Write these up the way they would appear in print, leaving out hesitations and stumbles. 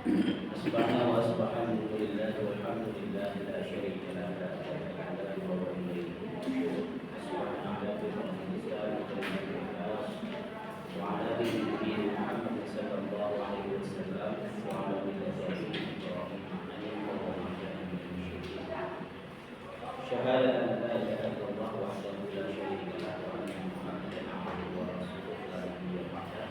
أصبحنا وأصبح الملك لله والحمد لله لا شريك له لا إله إلا هو إليه أصبحنا على فطرة الإسلام وكلمة الإخلاص وعلى دين النبي محمد صلى الله عليه وسلم وعلى ملة أبيه إبراهيم حنيفا وما كان من المشركين شهادة أن لا إله إلا الله وحده لا شريك له وأن محمدا عبده ورسوله لا نبي بعده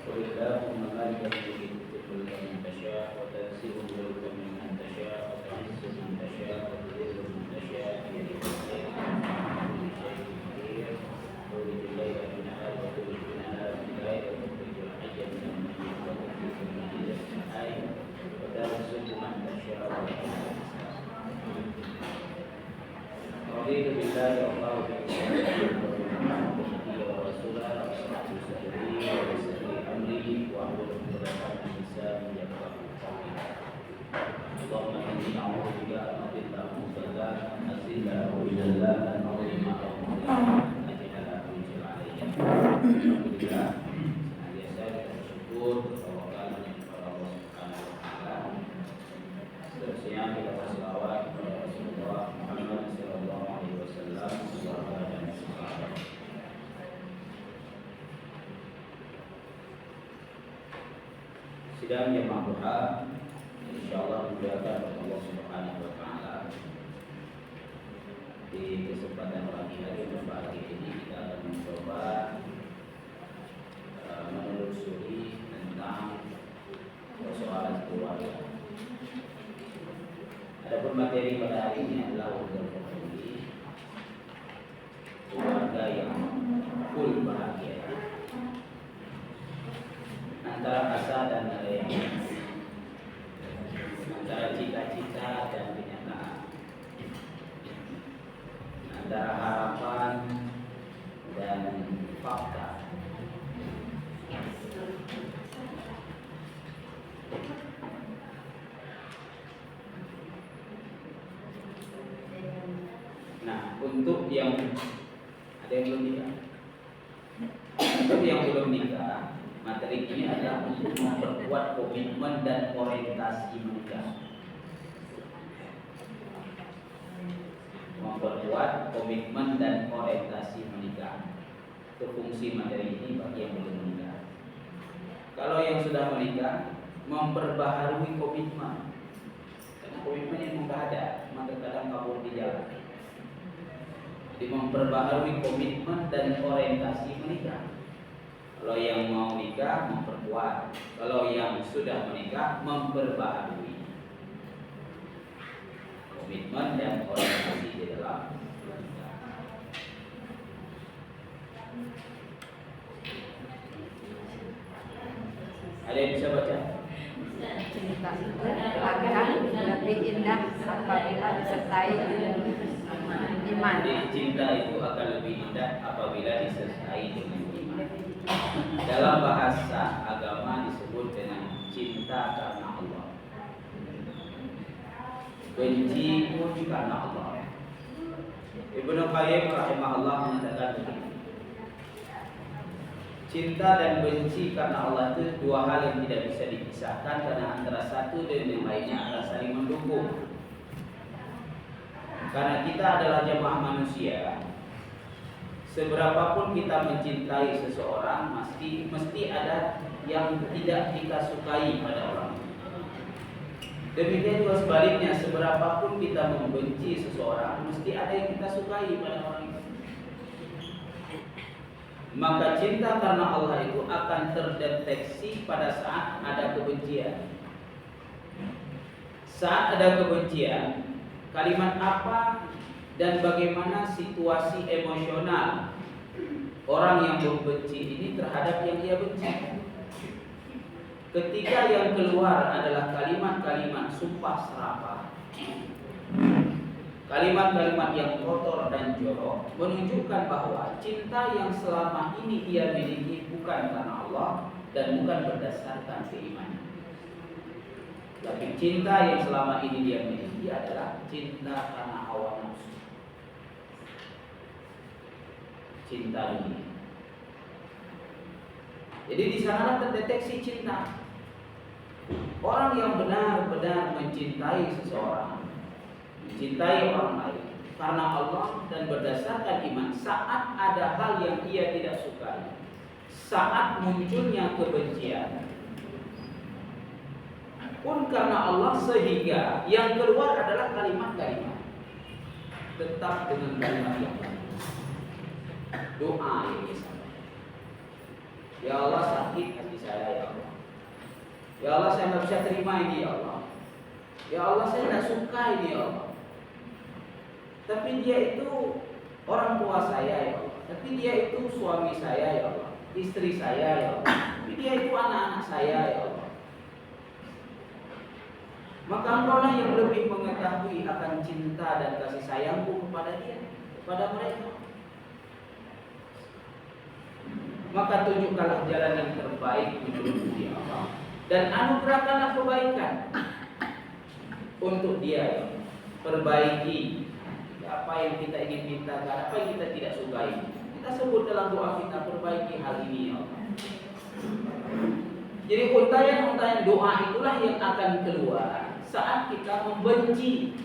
قل اللهم مالك الملك تؤتي من تشاء وتنزع الملك ممن تشاء وتعز من تشاء وتذل من تشاء بيدك الخير إنك كل شيء قدير تولج الليل في النهار وتولج النهار في الليل وتخرج الحي من الميت وتخرج الميت من الحي وترزق من تشاء رضيت بالله والله بالإسلام وبمحمد نبيا ورسولا وصحبه صدري ويسر لي أمري واحلل عقدة من لساني يفقهوا قولي اللهم إني أعوذ بك أن أضل أو أضل أن أزل أو أضل أن أظلم أو أظلم أن أجهل أو يجهل علي الحمد لله senantiasa kita bersyukur bertawakal kepada Allah Subhanahu wa taala. Seterusnya kita berselawat kepada Rasulullah Muhammad sallallahu alaihi wasallam dan sahabat. Sidang jamaah duha insyaallah dimuliakan oleh Allah Subhanahu wa taala. Di kesempatan pagi hari berbahagia ini kita akan mencoba menelusuri tentang persoalan keluarga. Adapun materi pada hari ini adalah keluarga yang full bahagia antara asa dan realita, antara cita-cita dan kenyataan, antara harapan dan fakta. Nah, untuk yang ada yang belum nikah, untuk yang belum nikah, materi ini adalah untuk memperkuat komitmen dan orientasi menikah. Memperkuat komitmen dan orientasi menikah. Itu fungsi materi ini bagi yang belum menikah. Kalau yang sudah menikah, memperbaharui komitmen. Karena komitmen yang sudah ada, maka kadang kabur di jalan. Jadi memperbaharui komitmen dan orientasi menikah. Kalau yang mau nikah memperkuat, kalau yang sudah menikah memperbaharui komitmen dan orientasi di dalam menikah. Ada yang bisa baca? Cinta itu akan lebih indah apabila disertai iman. Jadi cinta itu akan lebih indah apabila disertai dengan iman. Dalam bahasa agama disebut dengan cinta karena Allah, benci pun karena Allah. Ibnu Qayyim rahimahullah mengatakan begini, cinta dan benci karena Allah itu dua hal yang tidak bisa dipisahkan karena antara satu dan yang lainnya akan saling mendukung. Karena kita adalah jemaah manusia, seberapapun kita mencintai seseorang, mesti ada yang tidak kita sukai pada orang. Demikian juga sebaliknya, seberapapun kita membenci seseorang, mesti ada yang kita sukai pada orang itu. Maka cinta karena Allah itu akan terdeteksi pada saat ada kebencian. Saat ada kebencian, kalimat apa dan bagaimana situasi emosional orang yang membenci ini terhadap yang dia benci. Ketika yang keluar adalah kalimat-kalimat sumpah serapah, kalimat-kalimat yang kotor dan jorok, menunjukkan bahwa cinta yang selama ini dia miliki bukan karena Allah dan bukan berdasarkan keimanan. Tapi cinta yang selama ini dia miliki adalah cinta karena hawa nafsu, cinta dunia. Jadi di sana terdeteksi cinta. orang yang benar-benar mencintai seseorang, mencintai orang lain karena Allah dan berdasarkan iman, saat ada hal yang ia tidak sukai, saat munculnya kebencian pun karena Allah, sehingga yang keluar adalah kalimat-kalimat, tetap dengan kalimat yang baik. Doa ini sama. Ya Allah, sakit hati saya ya Allah. Ya Allah, saya tidak bisa terima ini ya Allah. Ya Allah, saya tidak suka ini ya Allah. Tapi dia itu orang tua saya ya Allah. Tapi dia itu suami saya ya Allah, istri saya ya Allah. Tapi dia itu anak-anak saya ya Allah. Maka Engkaulah yang lebih mengetahui akan cinta dan kasih sayangku kepada dia, kepada mereka. Maka tunjukkanlah jalan yang terbaik menuju dia Allah, dan anugerahkanlah kebaikan untuk dia ya. Perbaiki apa yang kita ingin mintakan, apa yang kita tidak sukai. Kita sebut dalam doa kita, perbaiki hal ini ya Allah. Jadi untayan-untayan doa itulah yang akan keluar saat kita membenci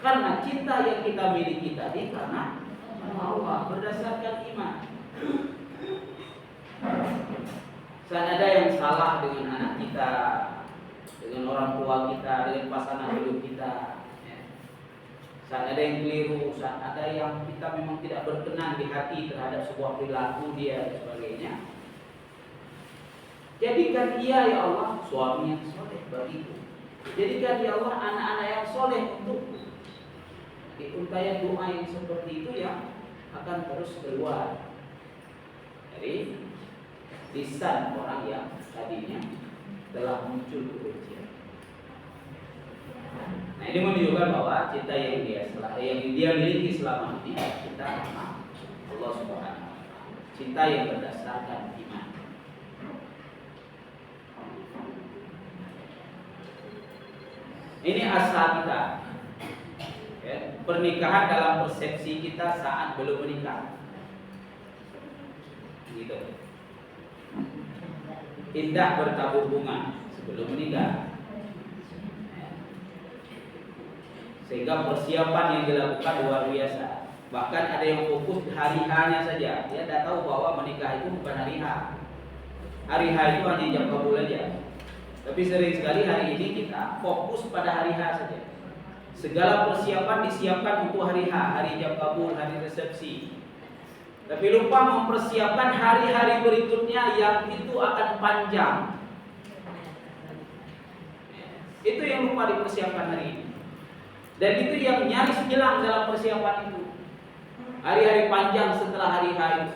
karena cinta yang kita miliki tadi karena Allah berdasarkan iman. Saat ada yang salah dengan anak kita, dengan orang tua kita, dengan pasangan hidup kita, saat ada yang keliru, saat ada yang kita memang tidak berkenan di hati terhadap sebuah perilaku dia dan sebagainya, jadikan ia ya Allah suami yang soleh bagiku. Jadikan ya Allah anak-anak yang soleh untukku. Di untayan doa yang seperti itu yang akan terus keluar dari lisan orang yang tadinya telah muncul kebencian. Nah, ini menunjukkan bahwa cinta yang dia miliki selama ini cinta karena Allah Subhanahu wa taala. Cinta yang berdasarkan iman. Ini asal kita. Ya, pernikahan dalam persepsi kita saat belum menikah. Gitu. Indah bertabur bunga sebelum menikah. Sehingga persiapan yang dilakukan luar biasa. Bahkan ada yang fokus hari H-nya saja. Dia tidak tahu bahwa menikah itu bukan hari H. Hari H itu hanya jam kabul aja. Tapi sering sekali hari ini kita fokus pada hari H saja. Segala persiapan disiapkan untuk hari H, hari jam kabul, hari resepsi. Tapi lupa mempersiapkan hari-hari berikutnya yang itu akan panjang. Itu yang lupa dipersiapkan hari ini. Dan itu yang nyaris hilang dalam persiapan itu. Hari-hari panjang setelah hari H itu.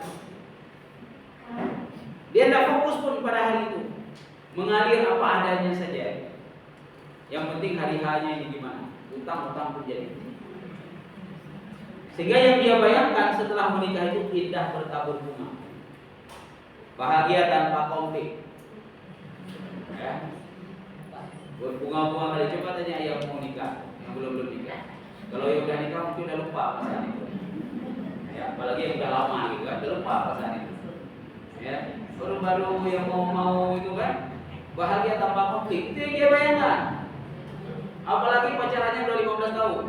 Dia tidak fokus pun pada hari itu. Mengalir apa adanya saja. Yang penting hari H-nya ini gimana. Utang-utang pun jadi. Sehingga yang dia bayangkan setelah menikah itu indah bertabur bunga, bahagia tanpa konflik. Ya. Berbunga-bunga kali, coba tanya yang mau nikah, yang belum nikah. Kalau yang udah nikah mungkin udah lupa perasaan itu. Ya, apalagi yang udah lama gitu kan, udah lupa perasaan itu. Ya, baru-baru yang mau itu kan, bahagia tanpa konflik. Itu yang dia bayangkan. Apalagi pacarannya udah 15 tahun.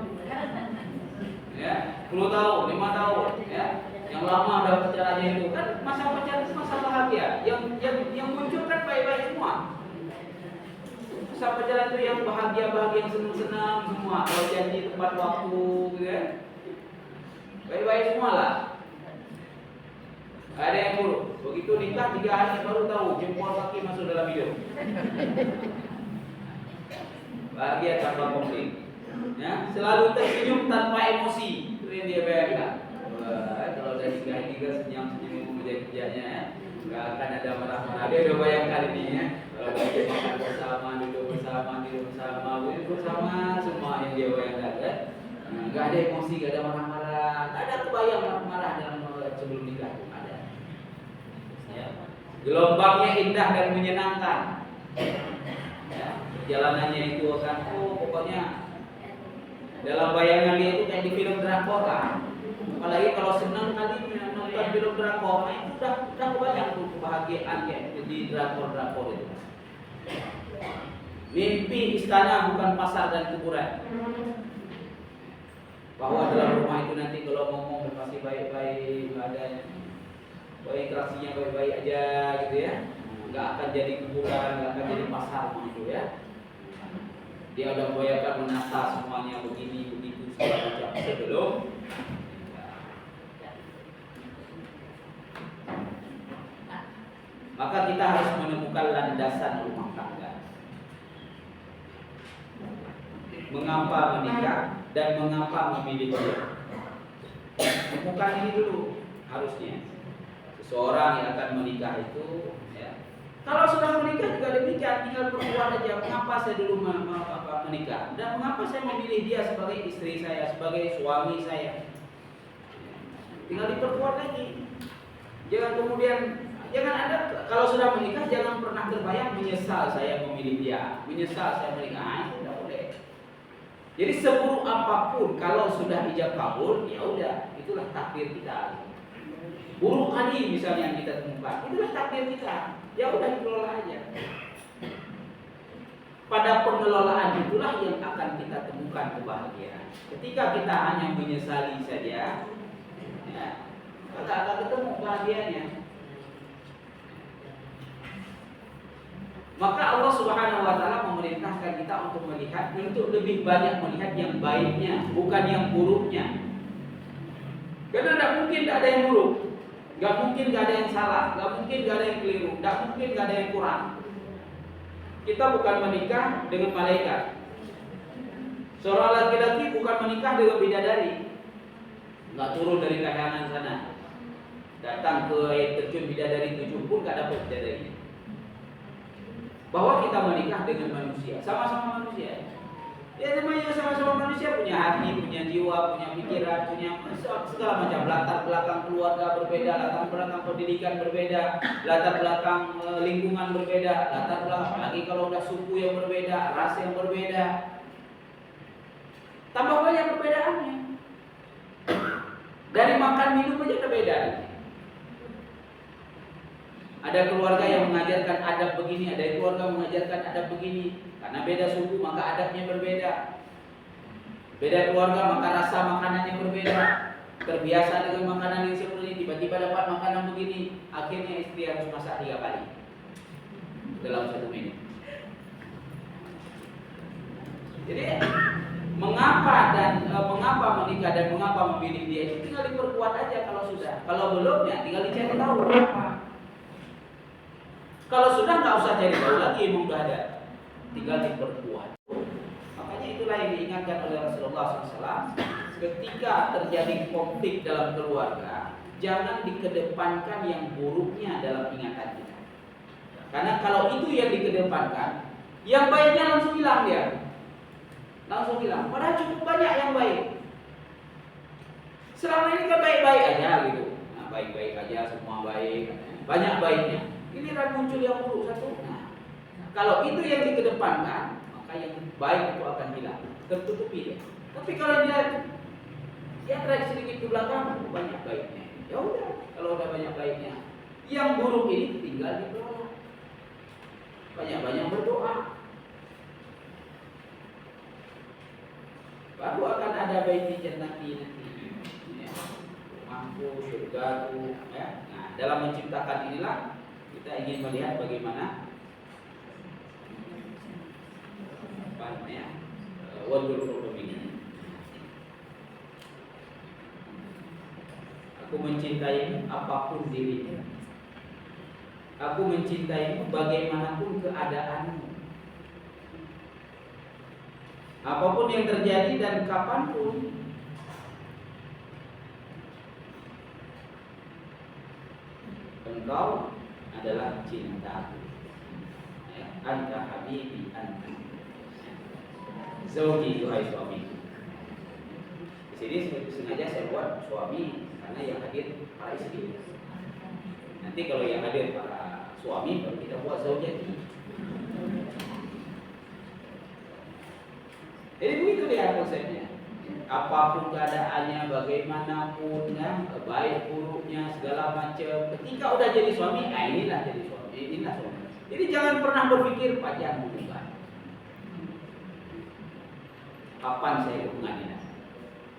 Ya, 10 tahun, 5 tahun, ya. Yang lama udah pacarannya itu kan masa pacaran itu masa bahagia. Yang muncul kan baik-baik semua. Masa pacaran itu yang bahagia-bahagia, yang senang-senang semua. Kalau janji tepat waktu gitu kan. Baik-baik semua lah. Ada yang buruk. Begitu nikah 3 hari baru tahu jempol kaki masuk dalam hidung. Bahagia tanpa konflik. Ya, selalu tersenyum tanpa emosi. Itu yang dia bayangkan. Kalau udah nikah ini kan senyum-senyum kerja-kerjanya ya. Gak akan ada marah-marah. Dia udah bayangkan ini ya. Kalau udah makan bersama, duduk bersama, tidur bersama, bersama, semua yang dia bayangkan kan. Gak ada emosi, gak ada marah-marah. Gak ada kebayang marah-marah dalam sebelum nikah. Ada. Ya. Gelombangnya indah dan menyenangkan. Ya. Perjalanannya itu akan pokoknya dalam bayangan dia itu kayak di film drakor lah. Apalagi kalau senang kali nonton film drakor, itu udah kebayang tuh kebahagiaan kayak di drakor itu. Mimpi istana bukan pasar dan kuburan. Bahwa dalam rumah itu nanti kalau ngomong pasti baik-baik, nggak ada interaksinya baik-baik aja gitu ya. Nggak akan jadi kuburan, nggak akan jadi pasar gitu ya. Dia udah bayangkan menata semuanya begini begitu segala macam sebelum. Maka kita harus menemukan landasan rumah tangga. Mengapa menikah dan mengapa memilih dia? Temukan ini dulu harusnya. Seseorang yang akan menikah itu, ya. Kalau sudah menikah juga demikian, tinggal perempuan aja. Mengapa saya dulu menikah dan mengapa saya memilih dia sebagai istri saya, sebagai suami saya? Tinggal diperkuat lagi. Jangan kemudian ada, kalau sudah menikah jangan pernah terbayang menyesal saya memilih dia, menyesal saya menikah. Itu tidak boleh. Jadi seburuk apapun kalau sudah ijab kabul, ya udah, itulah takdir kita. Buruk kali misalnya yang kita temukan, itulah takdir kita. Ya udah dikelola aja. Pada pengelolaan itulah yang akan kita temukan kebahagiaan. Ketika kita hanya menyesali saja, ya, maka akan ketemu kebahagiaannya. Maka Allah Subhanahu wa taala memerintahkan kita untuk melihat, untuk lebih banyak melihat yang baiknya, bukan yang buruknya. Karena tidak mungkin tidak ada yang buruk, nggak mungkin nggak ada yang salah, nggak mungkin nggak ada yang keliru, nggak mungkin nggak ada yang kurang. Kita bukan menikah dengan malaikat. Seorang laki-laki bukan menikah dengan bidadari, nggak turun dari kahanan sana, datang ke air terjun bidadari 7 pun nggak dapat bidadari. Bahwa kita menikah dengan manusia, sama-sama manusia. Ya namanya sama-sama manusia, punya hati, punya jiwa, punya pikiran, punya segala macam latar belakang keluarga berbeda, latar belakang pendidikan berbeda, latar belakang lingkungan berbeda, latar belakang apalagi kalau udah suku yang berbeda, ras yang berbeda. Tambah banyak perbedaannya. Dari makan minum aja udah beda. Ada keluarga yang mengajarkan adab begini, ada keluarga mengajarkan adab begini. Karena beda suku maka adabnya berbeda. Beda keluarga maka rasa makanannya berbeda. Terbiasa dengan makanan yang seperti ini, tiba-tiba dapat makanan begini, akhirnya istri harus masak 3 kali dalam 1 menit. Jadi mengapa menikah dan mengapa memilih dia itu tinggal diperkuat aja kalau sudah. Kalau belum ya tinggal dicari tahu kenapa. Kalau sudah nggak usah cari tahu lagi, emang udah ada, tinggal diperkuat. Makanya itulah yang diingatkan oleh Rasulullah SAW. Ketika terjadi konflik dalam keluarga, jangan dikedepankan yang buruknya dalam ingatan kita. Karena kalau itu yang dikedepankan, yang baiknya langsung hilang dia, langsung hilang. Padahal cukup banyak yang baik. Selama ini kan baik-baik aja gitu, nah, baik-baik aja, semua baik, banyak baiknya. Ini kan muncul yang buruk satu. Nah, kalau itu yang dikedepankan, maka yang baik itu akan hilang, tertutupi dia. Tapi kalau dia tarik sedikit ke belakang, banyak baiknya. Ya udah, kalau udah banyak baiknya, yang buruk ini tinggal dikelola. Banyak-banyak berdoa. Baru akan ada baiti jannati nanti. Ya, mampu surgaku. Ya. Nah, dalam menciptakan inilah kita ingin melihat bagaimana wajul hukum ini. Aku mencintaimu apapun dirimu. Aku mencintaimu bagaimanapun keadaanmu. Apapun yang terjadi dan kapanpun. Engkau adalah cintaku. Ya, anta habibi anta. Zauji duhai suami. Di sini sengaja saya buat suami karena yang hadir para istri. Nanti kalau yang hadir para suami baru kita buat zaujati. Jadi begitu dia konsepnya. Apapun keadaannya, bagaimanapun, ya, baik buruknya, segala macam. Ketika udah jadi suami, nah inilah jadi suami, inilah suami. Jadi jangan pernah berpikir panjang bukan. kapan saya ke pengadilan.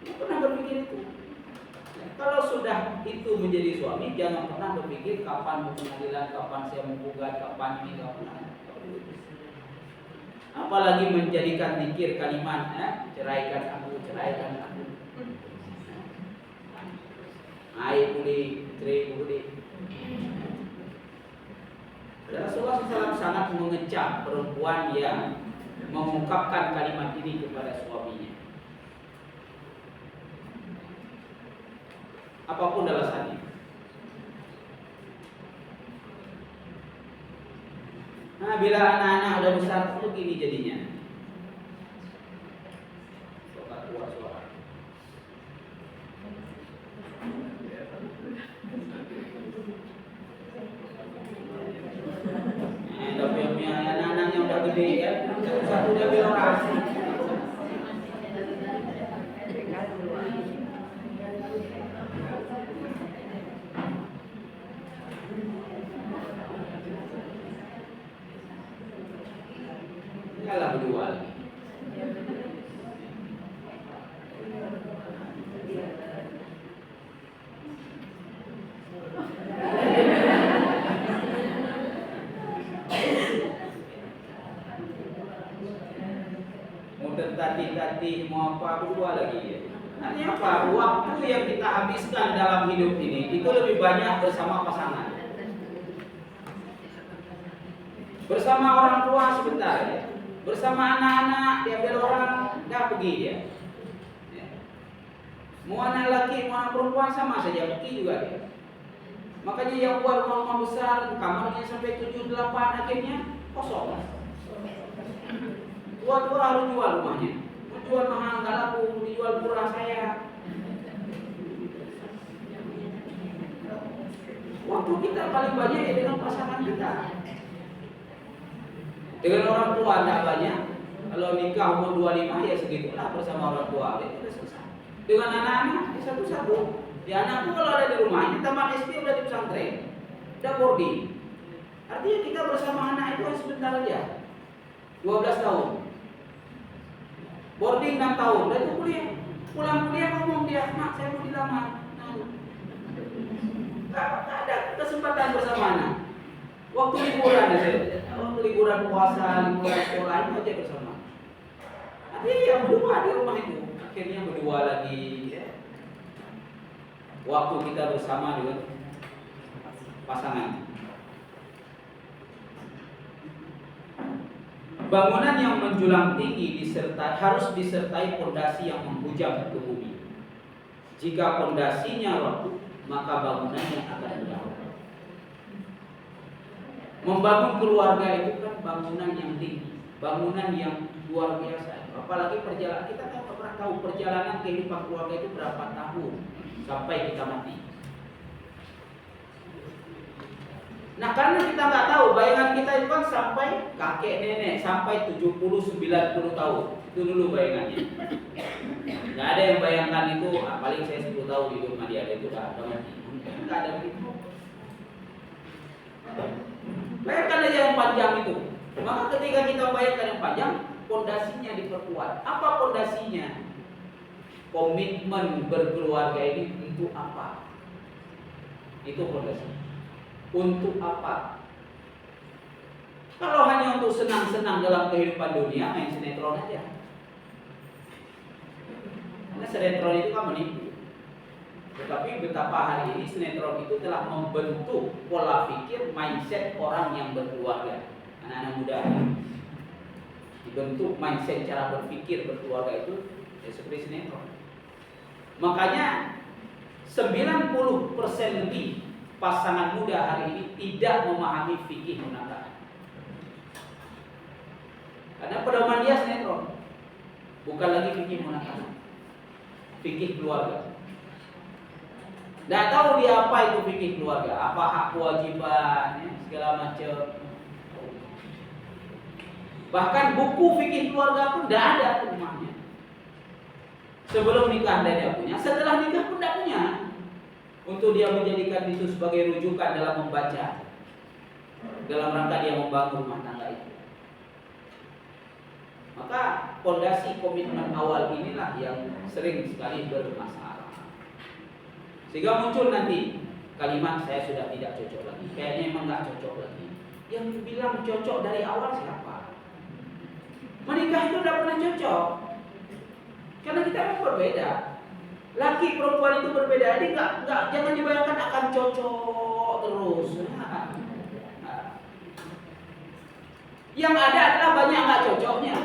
Tidak pernah berpikir itu. Kalau sudah itu menjadi suami, jangan pernah berpikir kapan ke pengadilan, kapan saya mau gugat, kapan ini, kapan. Apalagi menjadikan zikir kalimat, ceraikan aku, ceraikan aku. Air pulih, cerai pulih. Rasulullah SAW sangat mengecam perempuan yang mengungkapkan kalimat ini kepada suaminya. Apapun alasannya. Nah, bila anak-anak udah besar itu gini jadinya. Suara keluar suara. Tapi anak-anaknya udah gede ya, satu udah berorasi. Kalah berdua lagi. Mau tertatih-tatih, mau apa berdua lagi ya. Artinya apa? Waktu yang kita habiskan dalam hidup ini itu lebih banyak bersama pasangan. Bersama orang tua sebentar ya. Bersama anak-anak diambil orang, dah pergi dia. Ya. Mau anak laki, mau anak perempuan sama saja, pergi juga dia. Makanya yang buat rumah-rumah besar, kamarnya sampai 7-8 akhirnya kosong. Tua-tua harus jual rumahnya. Mau jual mahal, nggak laku, dijual murah saya. Waktu kita paling banyak ya dengan pasangan kita. Dengan orang tua tidak banyak. Kalau nikah umur 25 ya segitulah bersama orang tua. Ya sudah selesai. Dengan anak-anak ya satu-satu. Ya anakku kalau ada di rumah ini tamat SD udah di pesantren, udah boarding. Artinya kita bersama anak itu sebentar aja. 12 tahun. Boarding 6 tahun, udah itu kuliah. Pulang kuliah ngomong dia, "Mak, saya mau dilamar." Nggak ada kesempatan bersama anak. Waktu liburan itu, waktu liburan puasa, liburan sekolah itu aja bersama. Artinya ya berdua di rumah itu, akhirnya berdua lagi. Ya. Waktu kita bersama dengan pasangan. Bangunan yang menjulang tinggi harus disertai pondasi yang menghujam ke bumi. Jika pondasinya rapuh, maka bangunannya akan jatuh. Membangun keluarga itu kan bangunan yang tinggi, bangunan yang luar biasa. Apalagi perjalanan, kita kan pernah tahu perjalanan kehidupan keluarga itu berapa tahun sampai kita mati. Nah karena kita nggak tahu, bayangan kita itu kan sampai kakek nenek, sampai 70-90 tahun. Itu dulu bayangannya. Nggak ada yang bayangkan itu, paling saya 10 tahun hidup sama dia, itu udah mati. Nggak ada begitu. Bayangkan aja yang panjang itu. Maka ketika kita bayangkan yang panjang, pondasinya diperkuat. Apa pondasinya? Komitmen berkeluarga ini untuk apa? Itu pondasi. Untuk apa? Kalau hanya untuk senang-senang dalam kehidupan dunia, main sinetron aja. Karena sinetron itu kan menipu. Tetapi betapa hari ini sinetron itu telah membentuk pola pikir, mindset orang yang berkeluarga. Anak-anak muda dibentuk mindset cara berpikir berkeluarga itu ya seperti sinetron. Makanya 90% lebih pasangan muda hari ini tidak memahami fikih menakar. Karena pedoman dia sinetron, bukan lagi fikih menakar, fikih keluarga. Tidak tahu dia apa itu fikih keluarga, apa hak kewajiban, ya, segala macam. Bahkan buku fikih keluarga pun tidak ada di rumahnya. Sebelum nikah dia punya, setelah nikah pun tidak punya. Untuk dia menjadikan itu sebagai rujukan dalam membaca, dalam rangka dia membangun rumah tangga itu. Maka fondasi komitmen awal inilah yang sering sekali bermasalah. Sehingga muncul nanti kalimat saya sudah tidak cocok lagi, kayaknya emang nggak cocok lagi. Yang bilang cocok dari awal siapa? Menikah itu udah pernah cocok, karena kita memang berbeda. Laki perempuan itu berbeda, jadi nggak jangan dibayangkan akan cocok terus. Yang ada adalah banyak nggak cocoknya.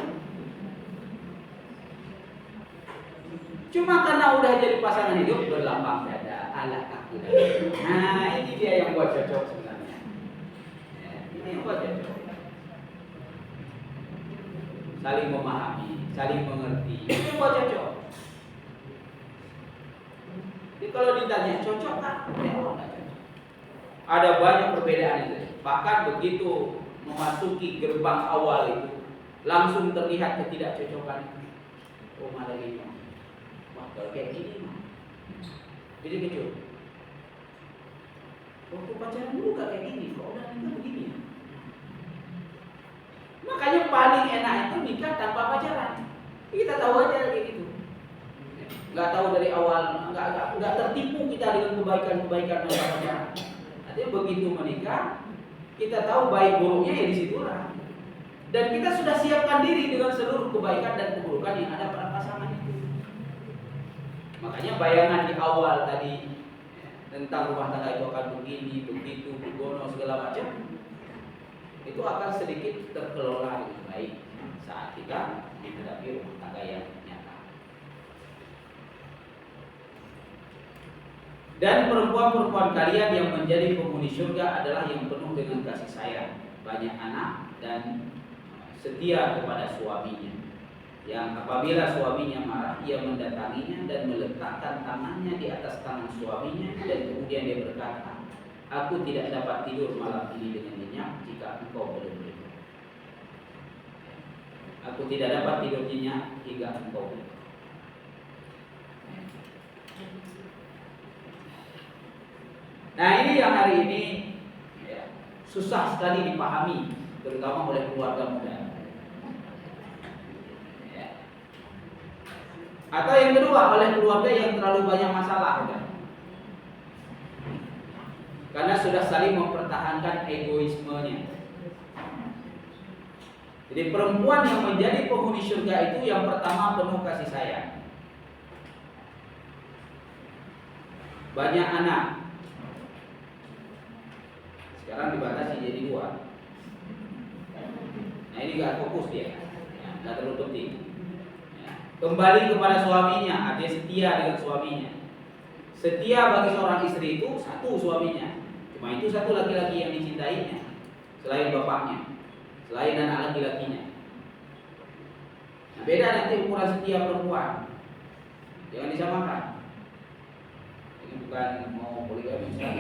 Cuma karena udah jadi pasangan hidup berlapang dada, ala aku. Nah ini dia yang buat cocok sebenarnya. Ini yang buat cocok. Saling memahami, saling mengerti, itu buat cocok. Jadi kalau ditanya cocok kan? Ada banyak perbedaan itu. Bahkan begitu memasuki gerbang awal itu, langsung terlihat ketidakcocokan. Oh malah gini. Wah kalau kayak gini mah jadi kecut. Waktu pacaran dulu gak kayak gini, kok udah nikah begini. Makanya paling enak itu nikah tanpa pacaran. Kita tahu aja kayak gitu. Gak tahu dari awal, gak tertipu kita dengan kebaikan-kebaikan tanpa pacaran. Artinya begitu menikah, kita tahu baik buruknya ya di situlah. Dan kita sudah siapkan diri dengan seluruh kebaikan dan keburukan yang ada pada pasangan itu. Makanya bayangan di awal tadi tentang rumah tangga itu akan begini, begitu, begono segala macam, itu akan sedikit terkelola dengan baik saat kita menghadapi rumah tangga yang nyata. Dan perempuan-perempuan kalian yang menjadi penghuni surga adalah yang penuh dengan kasih sayang, banyak anak, dan setia kepada suaminya. Yang apabila suaminya marah, ia mendatanginya dan meletakkan tangannya di atas tangan suaminya, dan kemudian dia berkata, aku tidak dapat tidur malam ini dengan nyenyak jika engkau belum tidur. Aku tidak dapat tidur nyenyak hingga engkau belum. Nah ini yang hari ini ya, susah sekali dipahami, terutama oleh keluarga muda. Atau yang kedua, oleh keluarga yang terlalu banyak masalah kan? Karena sudah saling mempertahankan egoismenya. Jadi perempuan yang menjadi penghuni surga itu yang pertama penuh kasih sayang, banyak anak. Sekarang dibatasi jadi 2. Nah ini gak fokus dia, gak terlalu penting. Kembali kepada suaminya, artinya setia dengan suaminya. Setia bagi seorang istri itu satu suaminya. Cuma itu satu laki-laki yang dicintainya, selain bapaknya, selain anak laki-lakinya. Nah, beda nanti ukuran setia perempuan. Jangan disamakan. Ini bukan mau poligami ya.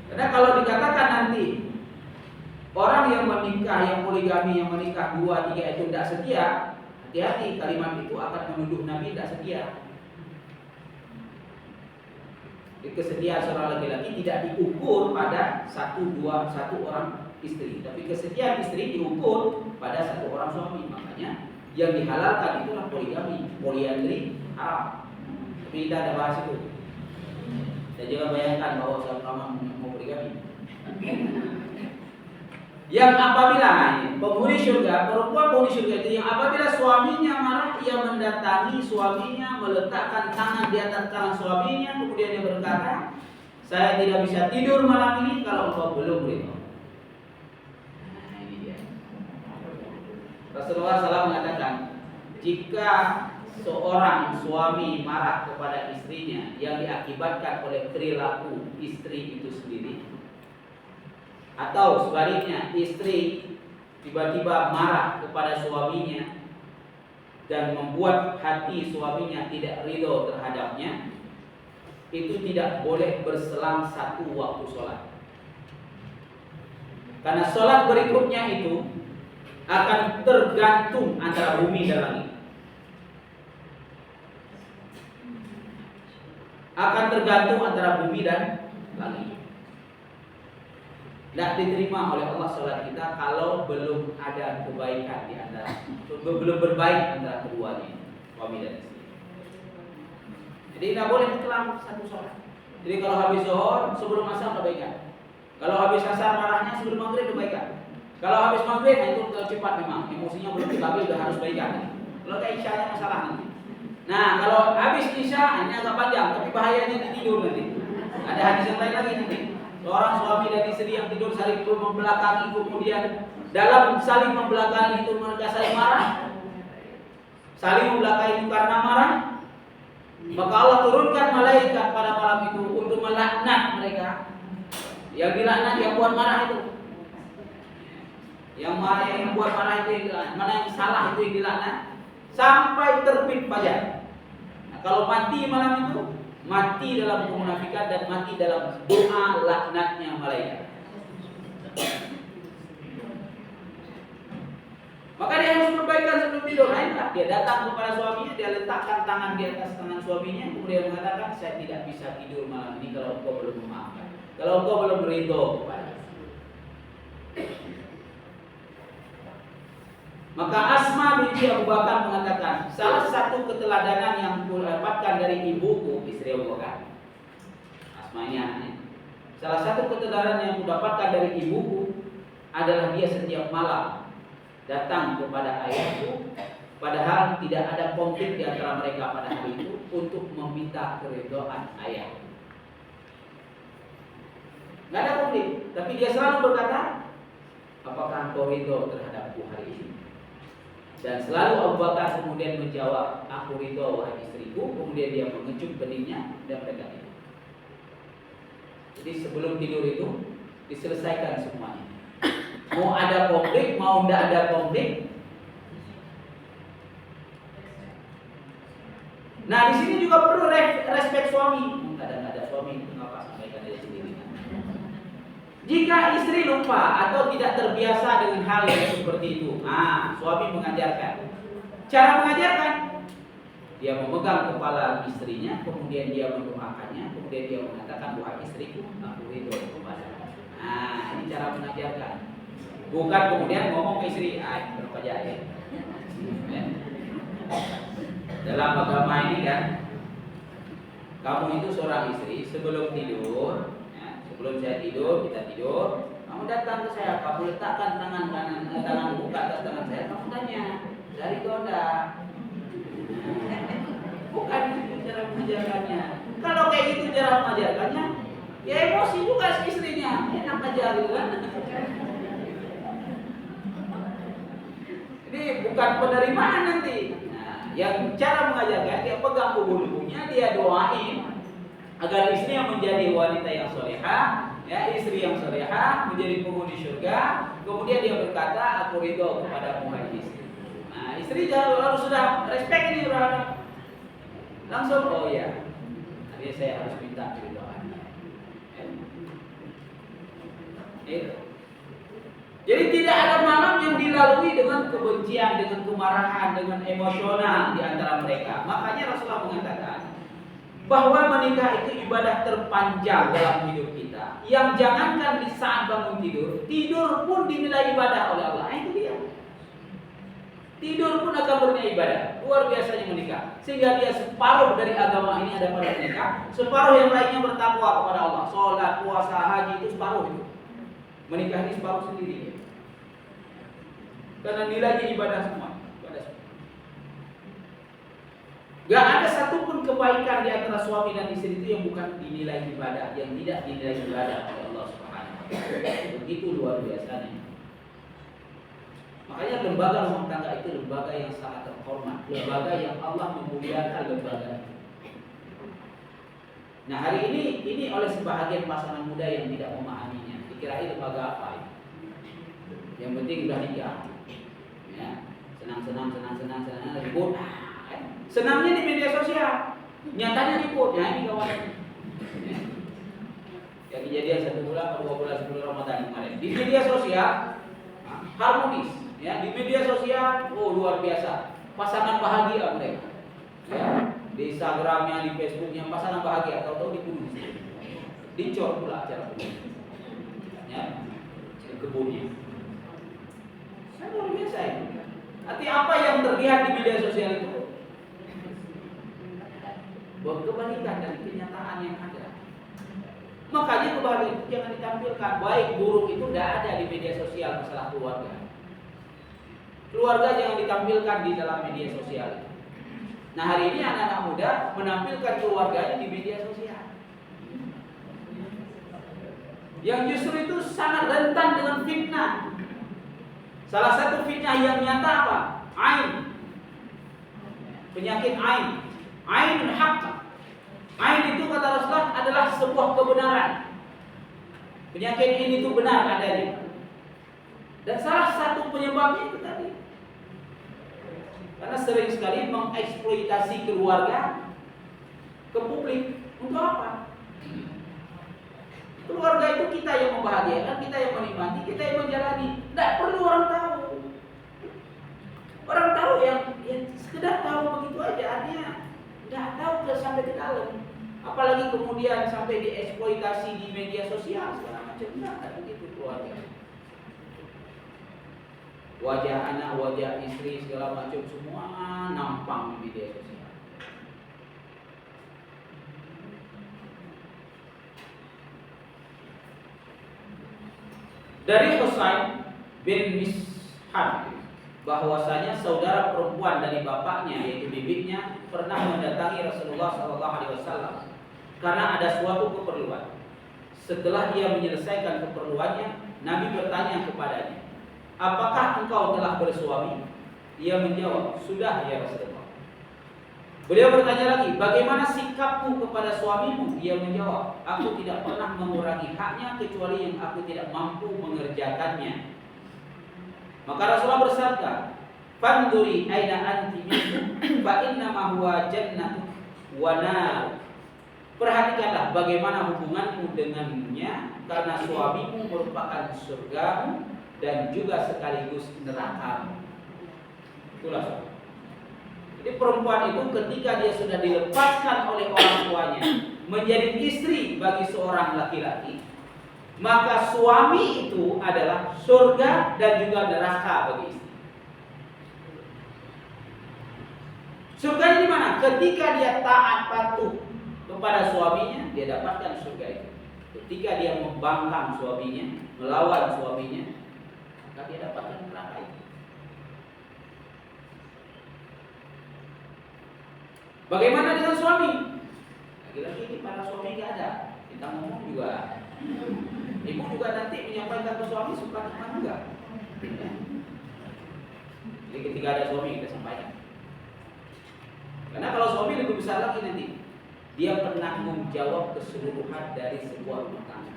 Karena kalau dikatakan nanti orang yang menikah, yang poligami, yang menikah 2, 3 itu tidak setia, hati-hati, kalimat itu akan menuduh Nabi tidak setia. Kesetiaan seorang laki-laki tidak diukur pada satu orang istri, tapi kesetiaan istri diukur pada 1 orang suami. Makanya yang dihalalkan itulah poligami, poliandri haram. Tapi kita ada bahas itu. Dan jangan bayangkan bahwa sama mau poligami. Yang apabila penghuni surga, perempuan penghuni surga itu yang apabila suaminya marah, ia mendatangi suaminya, meletakkan tangan di atas tangan suaminya, kemudian dia berkata, saya tidak bisa tidur malam ini kalau engkau belum ridho. Nah ini dia. Rasulullah SAW mengatakan, jika seorang suami marah kepada istrinya yang diakibatkan oleh perilaku istri itu sendiri, atau sebaliknya istri tiba-tiba marah kepada suaminya dan membuat hati suaminya tidak ridho terhadapnya, itu tidak boleh berselang 1 waktu sholat. Karena sholat berikutnya itu akan tergantung antara bumi dan langit. Akan tergantung antara bumi dan langit. Tidak diterima oleh Allah sholat kita kalau belum ada kebaikan di antara, belum berbaik antara keduanya, suami dan istri. Jadi tidak boleh kelam satu sholat. Jadi kalau habis zuhur sebelum asar kebaikan. Kalau habis asar marahnya sebelum maghrib kebaikan. Kalau habis maghrib itu cepat memang, emosinya belum stabil udah harus baikan. Kalau kayak isyanya masalah nanti. Nah kalau habis isya ini agak panjang, tapi bahayanya tidur nanti. Ada hadis yang lain lagi nanti. Seorang suami dan istri yang tidur saling membelakangi, kemudian dalam saling membelakangi itu mereka saling marah, saling membelakangi itu karena marah, maka Allah turunkan malaikat pada malam itu untuk melaknat mereka. Yang dilaknat yang buat marah itu, yang buat marah itu, mana yang salah itu yang dilaknat sampai terbit fajar. Nah, kalau mati malam itu, mati dalam kemunafikan dan mati dalam doa laknatnya malaikat. Maka dia harus perbaikan sebelum tidur. Nah, dia datang kepada suaminya, dia letakkan tangan di atas tangan suaminya, kemudian mengatakan, saya tidak bisa tidur malam ini kalau engkau belum memaafkan, kalau engkau belum ridho kepada. Maka Asma binti Abu Bakar mengatakan, salah satu keteladanan yang kudapatkan dari ibuku, istri Abu Bakar. Asma ini anaknya. Salah satu keteladanan yang kudapatkan dari ibuku adalah dia setiap malam datang kepada ayahku, padahal tidak ada konflik di antara mereka pada hari itu, untuk meminta keridhaan ayah. Tidak ada konflik, tapi dia selalu berkata, apakah engkau ridho terhadapku hari ini? Dan selalu Abu Bakar kemudian menjawab, aku ridho wahai istriku. Kemudian dia mengecup beningnya dan mereka tidur. Jadi sebelum tidur itu diselesaikan semuanya. Mau ada konflik, mau tidak ada konflik. Nah di sini juga perlu respect suami. Kadang ada suami itu ngapa sampaikan dia sendiri. Jika istri lupa atau tidak terbiasa dengan hal yang seperti itu, suami mengajarkan. Cara mengajarkan, dia memegang kepala istrinya, kemudian dia mendoakannya, kemudian dia mengatakan, wahai istriku, aku ridho kepadamu. Ini cara mengajarkan. Bukan kemudian ngomong ke istri, berapa aja. Dalam agama ini kan, kamu itu seorang istri sebelum tidur. Sebelum saya tidur, kita tidur, kamu datang ke saya, kamu letakkan tangan kanan, tangan buka atas tangan saya, kamu tanya, dari Gonda. Bukan itu cara mengajarkannya. Kalau kayak gitu cara mengajarkannya, ya emosi juga istrinya, enak aja gitu kan. Ini bukan penerimaan nanti. Nah, yang cara mengajarkan, dia pegang ibunya, dia doain agar istrinya menjadi wanita yang solehah, ya, istri yang solehah, menjadi penghuni surga. Kemudian dia berkata, aku ridho kepada wahai istri. Nah, istri harus sudah respect ini, udah langsung, oh ya, jadi saya harus minta keridhoannya. Jadi tidak ada malam yang dilalui dengan kebencian, dengan kemarahan, dengan emosional di antara mereka. Makanya Rasulullah mengatakan bahwa menikah itu ibadah terpanjang dalam hidup kita. Yang jangankan di saat bangun tidur, tidur pun dinilai ibadah oleh Allah. Itu dia. Tidur pun akan bernilai ibadah. Luar biasanya menikah. Sehingga dia separuh dari agama ini ada pada menikah, separuh yang lainnya bertakwa kepada Allah. Sholat, puasa, haji itu separuh itu. Menikah ini separuh sendiri. Karena nilainya ibadah semua. Gak ada satupun kebaikan di antara suami dan istri itu yang bukan dinilai ibadah, yang tidak dinilai ibadah oleh Allah Subhanahu wa taala. Begitu luar biasanya. Makanya lembaga rumah tangga itu lembaga yang sangat terhormat, lembaga yang Allah memuliakan lembaga. Nah hari ini oleh sebahagian pasangan muda yang tidak memahaminya, dikirain lembaga apa ini? Yang penting udah nikah, ya, senang ribut. Senangnya di media sosial, nyatanya ribut. Ya ini kawan. Ya kejadian 1 bulan atau 2 bulan sebelum Ramadan kemarin di media sosial harmonis, ya di media sosial, luar biasa, pasangan bahagia mereka. Ya, di Instagramnya, di Facebooknya pasangan bahagia, tahu-tahu dibunuh, dicor pula acara bunuh. Ya, kebunnya. Saya luar biasa ini. Arti apa yang terlihat di media sosial itu berkebalikan dari kenyataan yang ada. Makanya kebahagiaan itu jangan ditampilkan. Baik buruk itu tidak ada di media sosial masalah keluarga. Keluarga jangan ditampilkan di dalam media sosial. Nah hari ini anak-anak muda menampilkan keluarganya di media sosial. Yang justru itu sangat rentan dengan fitnah. Salah satu fitnah yang nyata apa? Ain. Penyakit ain. Ainul haqq. Ain itu kata Rasulullah adalah sebuah kebenaran. Penyakit ini itu benar adanya. Dan salah satu penyebabnya itu tadi. Karena sering sekali mengeksploitasi keluarga ke publik. Untuk apa? Keluarga itu kita yang membahagiakan, kita yang menikmati, kita yang menjalani. Tidak perlu orang tahu. Orang tahu yang sekedar tahu begitu aja, artinya tidak tahu sampai ke dalam. Apalagi kemudian sampai dieksploitasi di media sosial segala macam. Tidak begitu keluarga. Wajah anak, wajah istri segala macam semua nampang di media sosial. Dari Husain bin Mishab bahwasanya saudara perempuan dari bapaknya yaitu bibinya pernah mendatangi Rasulullah SAW karena ada suatu keperluan. Setelah dia menyelesaikan keperluannya, Nabi bertanya kepadanya, "Apakah engkau telah bersuami?" Ia menjawab, "Sudah ya Rasulullah." Beliau bertanya lagi, "Bagaimana sikapmu kepada suamimu?" Ia menjawab, "Aku tidak pernah mengurangi haknya kecuali yang aku tidak mampu mengerjakannya." Maka Rasulullah bersabda, "Fanduri aina anti minhu fa inna ma huwa jannatu wa nar." Perhatikanlah bagaimana hubunganmu dengannya, karena suamimu merupakan surgamu dan juga sekaligus nerakamu. Itulah soal. Jadi perempuan itu ketika dia sudah dilepaskan oleh orang tuanya menjadi istri bagi seorang laki-laki, maka suami itu adalah surga dan juga neraka bagi istri. Surganya di mana? Ketika dia taat patuh kepada suaminya, dia dapatkan surga itu. Ketika dia membangkang suaminya, melawan suaminya, maka dia dapatkan neraka itu. Bagaimana dengan suami? Lagi-lagi ini para suami nggak ada. Kita ngomong juga. Ibu juga nanti menyampaikan ke suami suka iman juga. Jadi ketika ada suami kita sampaikan. Karena kalau suami lebih besar lagi nanti, dia penanggung jawab keseluruhan dari sebuah rumah tangga.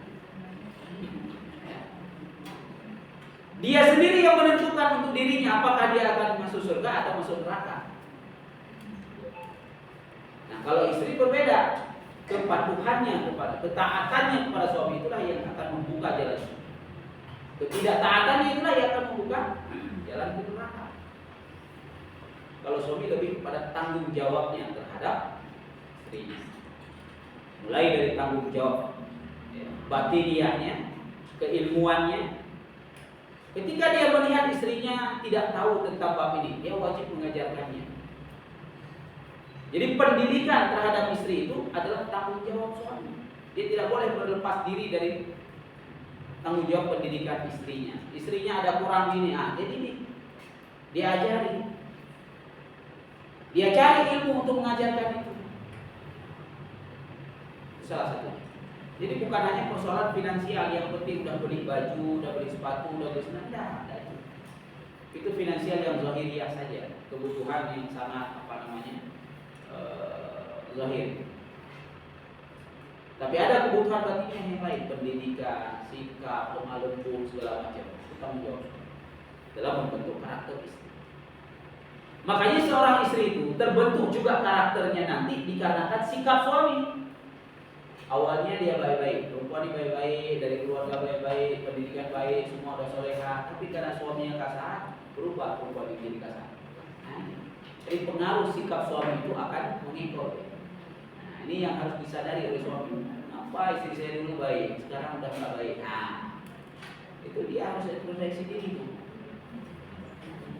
Dia sendiri yang menentukan untuk dirinya apakah dia akan masuk surga atau masuk neraka. Nah, kalau istri berbeda, kepatuhannya kepada, ketaatannya kepada suami itulah yang akan membuka jalan. Ketidaktaatannya itulah yang akan membuka jalan ke neraka. Kalau suami lebih kepada tanggung jawabnya terhadap istrinya, mulai dari tanggung jawab batiniahnya, keilmuannya. Ketika dia melihat istrinya tidak tahu tentang bab ini, dia wajib mengajarkannya. Jadi pendidikan terhadap istri itu adalah tanggung jawab suami. Dia tidak boleh berlepas diri dari tanggung jawab pendidikan istrinya. Istrinya ada kurang ini, jadi ini diajari. Dia cari ilmu untuk mengajarkan itu. Salah satu. Jadi bukan hanya persoalan finansial yang penting udah beli baju, udah beli sepatu, udah beli senang, ada itu. Itu finansial yang zahiriyah saja, kebutuhan yang sangat zahir. Tapi ada kebutuhan batinnya yang lain, pendidikan, sikap, lemah lembut segala macam. Itu tanggung jawab dalam membentuk karakter istri. Makanya seorang istri itu terbentuk juga karakternya nanti dikarenakan sikap suami. Awalnya dia baik-baik, perempuan ini baik-baik, dari keluarga baik-baik, pendidikan baik, semua udah soleha. Tapi karena suaminya kasar, berubah perempuan ini jadi kasar. Jadi pengaruh sikap suami itu akan mengikut. Nah, ini yang harus disadari oleh suami. Apa istri saya dulu baik, sekarang udah nggak baik. Nah, itu dia harus introspeksi diri tuh.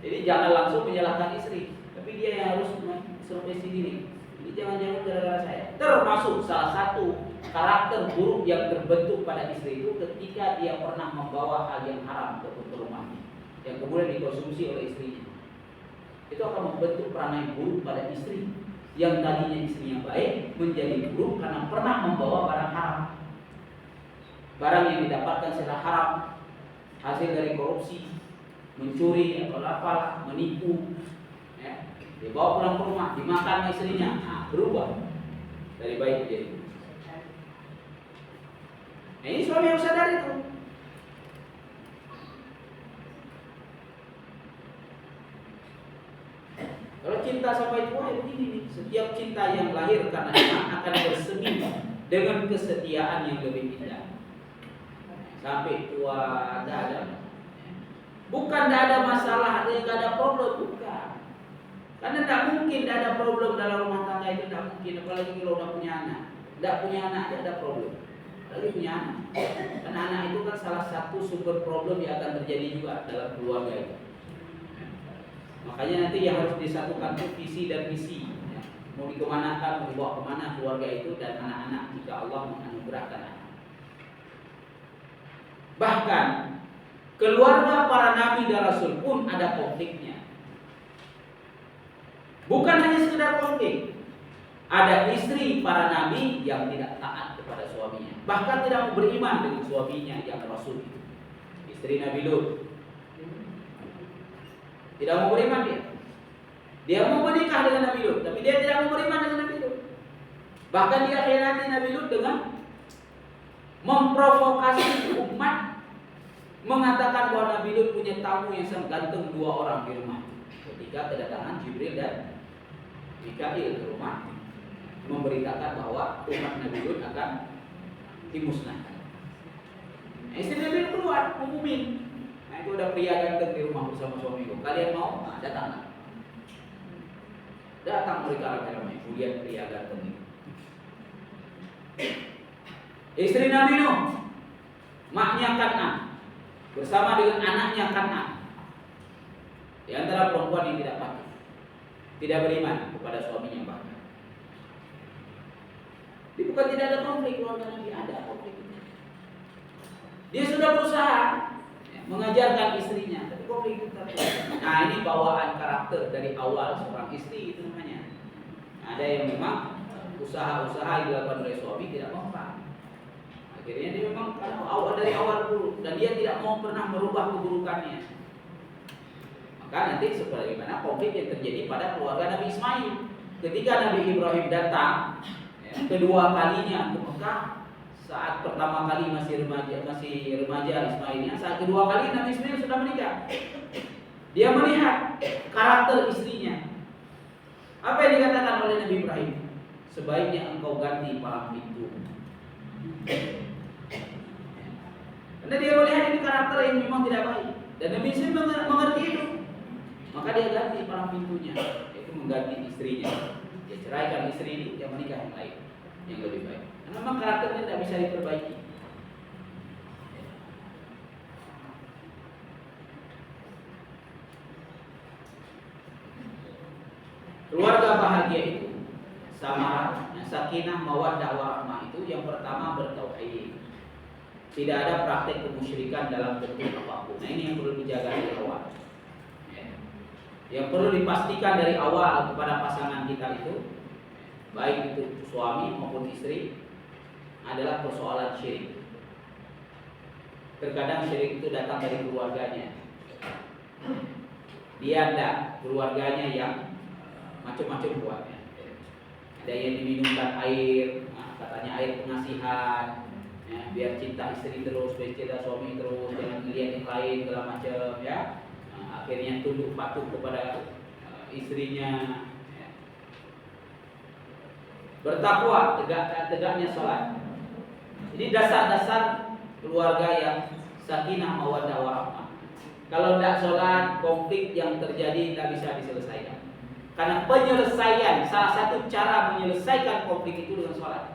Jadi jangan langsung menyalahkan istri, tapi dia yang harus introspeksi diri. Jadi jangan-jangan gara-gara saya. Termasuk salah satu karakter buruk yang terbentuk pada istri itu ketika dia pernah membawa hal yang haram ke rumahnya, yang kemudian dikonsumsi oleh istrinya. Itu akan membentuk perangai buruk pada istri. Yang tadinya istrinya baik menjadi buruk karena pernah membawa barang haram. Barang yang didapatkan secara haram, hasil dari korupsi, mencuri atau apalah, menipu, ya, dibawa pulang ke rumah, dimakan sama istrinya, nah, berubah dari baik menjadi buruk. Nah, ini suami harus sadar itu. Kalau cinta sampai tua ya begini nih, setiap cinta yang lahir karena iman akan bersemi dengan kesetiaan yang lebih indah. Sampai tua tidak ada. Bukan tidak ada masalah, tidak ada problem, bukan. Karena tidak mungkin tidak ada problem dalam rumah tangga itu, tidak mungkin. Apalagi kalau sudah punya anak. Tidak punya anak tidak ada problem. Apalagi punya anak. Karena anak itu kan salah satu sumber problem yang akan terjadi juga dalam keluarga itu. Makanya nanti yang harus disatukan itu visi dan misi. Mau dikemanakan, mau dibawa kemana keluarga itu dan anak-anak jika Allah menganugerahkan anak. Bahkan keluarga para nabi dan rasul pun ada konfliknya. Bukan hanya sekedar konflik. Ada istri para nabi yang tidak taat kepada suaminya, bahkan tidak mau beriman dengan suaminya yang rasul itu. Istri Nabi Lut tidak mau beriman dia. Dia mau menikah dengan Nabi Lut, tapi dia tidak mau beriman dengan Nabi Lut. Bahkan dia khianati Nabi Lut dengan memprovokasi umat, mengatakan bahwa Nabi Lut punya tamu yang sangat ganteng 2 orang di rumah. Ketika kedatangan Jibril dan Mikail ke rumah, memberitakan bahwa umat Nabi Lut akan dimusnahkan. Istri Nabi Lut keluar ngumumin, nah itu ada pria ganteng di rumah bersama suamiku. Kalian mau? Nah, datang. Datang mereka ramai-ramai. Lihat pria ganteng itu. Istri Nabi Nuh, maknya Kan'an, bersama dengan anaknya Kan'an. Di antara perempuan yang tidak patuh, tidak beriman kepada suaminya bahkan. Jadi bukan tidak ada konflik keluarga Nabi, ada konflik. Dia sudah berusaha mengajarkan istrinya, tapi konflik itu terjadi. Nah, ini bawaan karakter dari awal seorang istri itu namanya. Ada yang memang usaha-usaha yang dilakukan oleh suami tidak mempan. Akhirnya dia memang dari awal dulu dan dia tidak mau pernah merubah keburukannya. Maka nanti sebagaimana konflik yang terjadi pada keluarga Nabi Ismail. Ketika Nabi Ibrahim datang kedua kalinya ke Mekah, saat pertama kali masih remaja Ismailnya, saat kedua kali Nabi Ismail sudah menikah. Dia melihat karakter istrinya. Apa yang dikatakan oleh Nabi Ibrahim? Sebaiknya engkau ganti palang pintu. Karena dia melihat ini karakter yang memang tidak baik. Dan Nabi Ismail mengerti itu. Maka dia ganti palang pintunya, yaitu mengganti istrinya. Dia ceraikan istri ini, dia menikah yang lain, yang lebih baik. Karena memang karakternya tidak bisa diperbaiki. Keluarga bahagia itu sama, sakinah, mawaddah, warahmah itu yang pertama bertauhid. Tidak ada praktek kemusyrikan dalam bentuk apapun. Nah, ini yang perlu dijaga dari awal. Yang perlu dipastikan dari awal kepada pasangan kita itu, baik itu suami maupun istri, adalah persoalan syirik. Terkadang syirik itu datang dari keluarganya. Dia ada keluarganya yang macam-macam buatnya. Ada yang diminumkan air, katanya air pengasihan, ya, biar cinta istri terus, biar cinta suami terus, jangan melihat yang lain segala macam, ya. Akhirnya tunduk patuh kepada istrinya, ya. Bertakwa, tegaknya sholat. Jadi dasar-dasar keluarga yang sakinah, mawaddah, warahmah. Kalau tidak sholat, konflik yang terjadi tidak bisa diselesaikan. Karena penyelesaian, salah satu cara menyelesaikan konflik itu dengan sholat.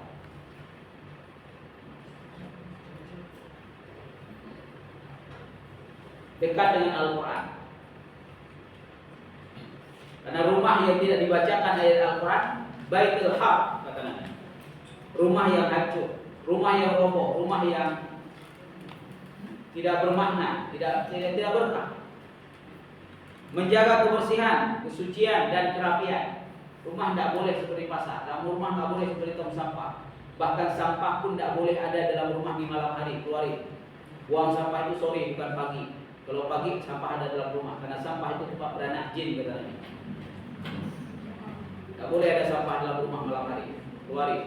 dekat dengan Al-Quran. Karena rumah yang tidak dibacakan ayat Al-Quran, baitul haq, kata Nabi. Rumah yang hancur, rumah yang roboh, rumah yang tidak bermakna, tidak berkah. Menjaga kebersihan, kesucian dan kerapian. Rumah tidak boleh seperti pasar, dalam rumah tidak boleh seperti tong sampah. Bahkan sampah pun tidak boleh ada dalam rumah di malam hari, keluarin. Buang sampah itu sore, bukan pagi. Kalau pagi sampah ada dalam rumah, karena sampah itu tempat beranak jin, kata Nabi. Tidak boleh ada sampah dalam rumah malam hari, keluarin.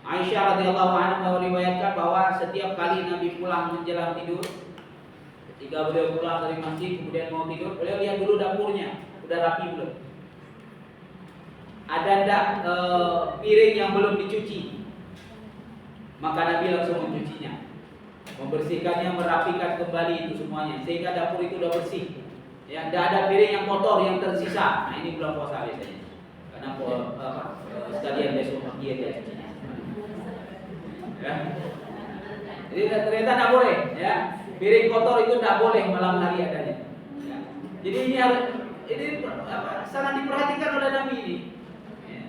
Aisyah radhiyallahu anha meriwayatkan bahwa setiap kali Nabi pulang menjelang tidur, ketika beliau pulang dari masjid kemudian mau tidur, beliau lihat dulu dapurnya, udah rapi belum? Ada enggak piring yang belum dicuci? Maka Nabi langsung mencucinya, membersihkannya, merapikan kembali itu semuanya, sehingga dapur itu udah bersih. Ya, tidak ada piring yang kotor yang tersisa. Nah, ini bulan puasa biasanya, karena sekalian besok pagi aja cucinya. Ya. Jadi ternyata tidak boleh, ya. Piring kotor itu tidak boleh malam hari adanya. Ya. Jadi ini sangat diperhatikan oleh Nabi ini. Ya.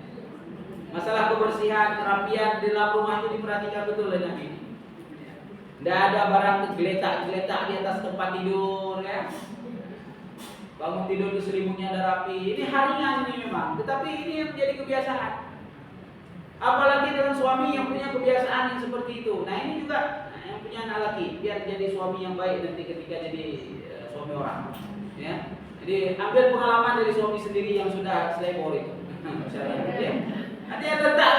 Masalah kebersihan, kerapian di dalam rumah itu diperhatikan betul oleh Nabi ini. Tidak ada barang geletak-geletak di atas tempat tidur, ya. Bangun tidur di selimutnya ada rapi. Ini harian ini memang, tetapi ini yang menjadi kebiasaan. Apalagi dengan suami yang punya kebiasaan yang seperti itu. Nah ini juga yang punya anak laki, biar jadi suami yang baik nanti ketika jadi suami orang. Ya. Jadi ambil pengalaman dari suami sendiri yang sudah selebar itu. Ya. Nanti yang letak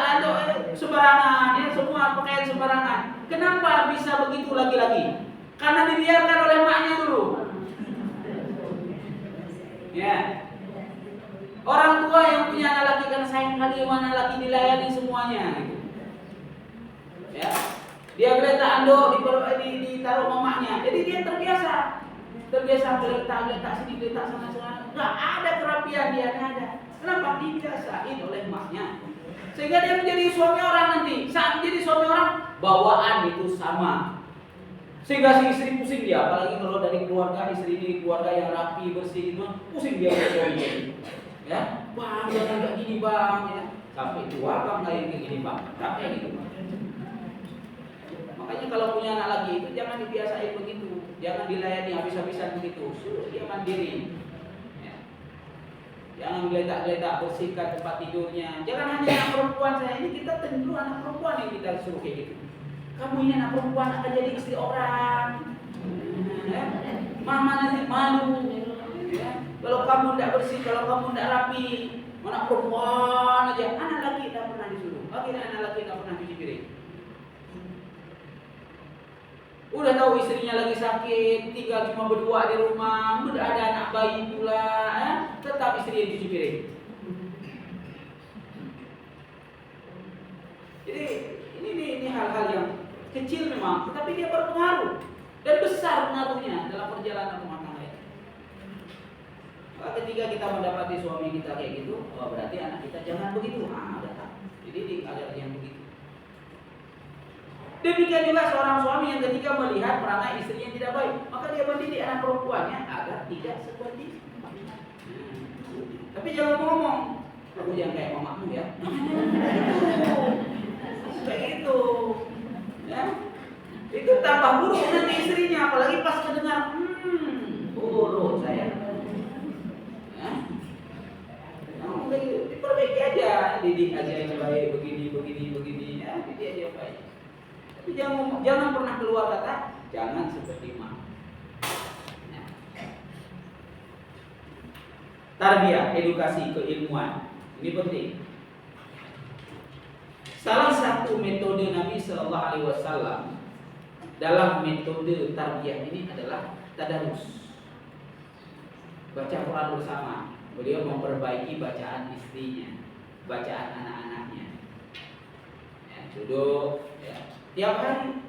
sembarangan, ya, semua pakaian sembarangan. Kenapa bisa begitu laki-laki? Karena dibiarkan oleh maknya dulu. Ya. Orang tua yang punya anak laki kan sayang kali anak laki dilayani semuanya gitu. Ya. Dia geletak anduk ditaruh mamanya. Jadi dia terbiasa geletak sini, geletak sana. Enggak ada kerapian, dia enggak ada. Kenapa? Dibiasain oleh maknya. Sehingga dia menjadi suami orang nanti. Saat menjadi suami orang, bawaan itu sama. Sehingga si istri pusing dia, apalagi kalau dari keluarga, istri ini keluarga yang rapi, bersih itu, pusing dia oleh suami. Ya, bang, jangan kayak gini bang, ya. Sampai tua bang kayak gini bang, capek gitu. Makanya kalau punya anak lagi itu jangan dibiasain begitu, jangan dilayani habis-habisan begitu. Suruh dia mandiri. Ya. Jangan geletak-geletak, bersihkan tempat tidurnya. Jangan hanya anak perempuan saya ini, kita tentu anak perempuan yang kita suruh kayak gitu. Kamu ini anak perempuan akan jadi istri orang. Ya. Mama nanti malu. Ya. Kalau kamu tidak bersih, kalau kamu tidak rapi, anak perempuan aja, anak laki tidak pernah disuruh. Akhirnya anak laki tidak pernah cuci piring. Udah tahu istrinya lagi sakit, tinggal cuma berdua di rumah, udah ada anak bayi pula, tetap istri yang cuci piring. Jadi ini hal-hal yang kecil memang, tetapi dia berpengaruh dan besar pengaruhnya dalam perjalanan rumah tangga. Ketika kita mendapati suami kita kayak gitu, berarti anak kita jangan begitu. Jadi diajar yang begitu. Demikian juga seorang suami yang ketika melihat perangai istrinya tidak baik, maka dia mendidik anak perempuannya agar tidak seperti itu. Tapi jangan ngomong, kamu jangan kayak mamamu ya. Kayak gitu. Ya. Itu tambah buruk nanti istrinya, apalagi pas mendengar, buruk saya. Diperbaiki aja, didik aja yang baik, begini ya, didik aja yang baik. Tapi jangan pernah keluar kata jangan seperti mak. Ya. Tarbiyah, edukasi keilmuan, ini penting. Salah satu metode Nabi Shallallahu Alaihi Wasallam dalam metode tarbiyah ini adalah tadarus, baca Quran bersama. Beliau memperbaiki bacaan istrinya, bacaan anak-anaknya. Ya, duduk, ya, tiap hari.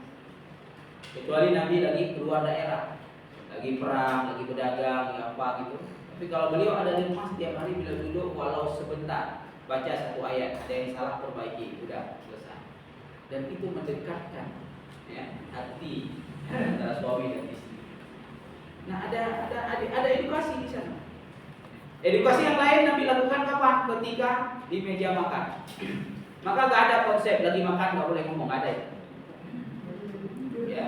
Kecuali Nabi lagi keluar daerah, lagi perang, lagi berdagang, lagi apa gitu. Tapi kalau beliau ada di rumah setiap hari bila duduk walau sebentar, baca satu ayat, ada yang salah perbaiki, udah selesai. Dan itu mendekatkan ya, hati antara suami suami dan istri. Nah, ada edukasi di sana. Edukasi yang lain Nabi lakukan kapan? Ketika di meja makan. Maka gak ada konsep lagi makan gak boleh ngomong, ada ya. Ya.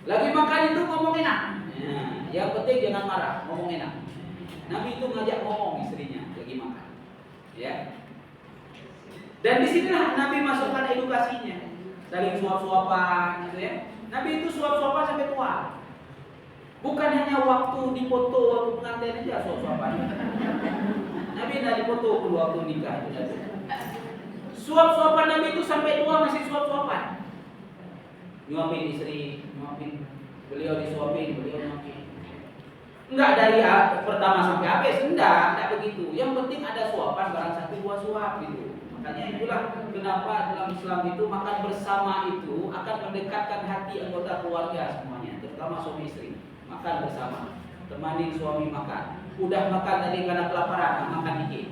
Lagi makan itu ngomong enak. Nah, yang penting jangan marah, ngomong enak. Nabi itu ngajak ngomong istrinya lagi makan. Ya. Dan disinilah Nabi masukkan edukasinya, saling suap-suapan, gitu ya. Nabi itu suap-suapan sampai tua. Bukan hanya waktu dipoto, waktu pengantin aja suap-suapan. Nabi tidak dipoto waktu nikah itu. Suap-suapan Nabi itu sampai tua masih suap-suapan. Nyuapin istri, nyuapin, beliau disuapin, beliau nyuapin. Enggak dari pertama sampai habis, enggak begitu. Yang penting ada suapan, barang satu dua suap gitu. Makanya itulah kenapa dalam Islam itu makan bersama itu akan mendekatkan hati anggota keluarga semuanya, terutama suami istri. Makan bersama, temani suami makan. Udah makan tadi karena kelaparan, makan dikit.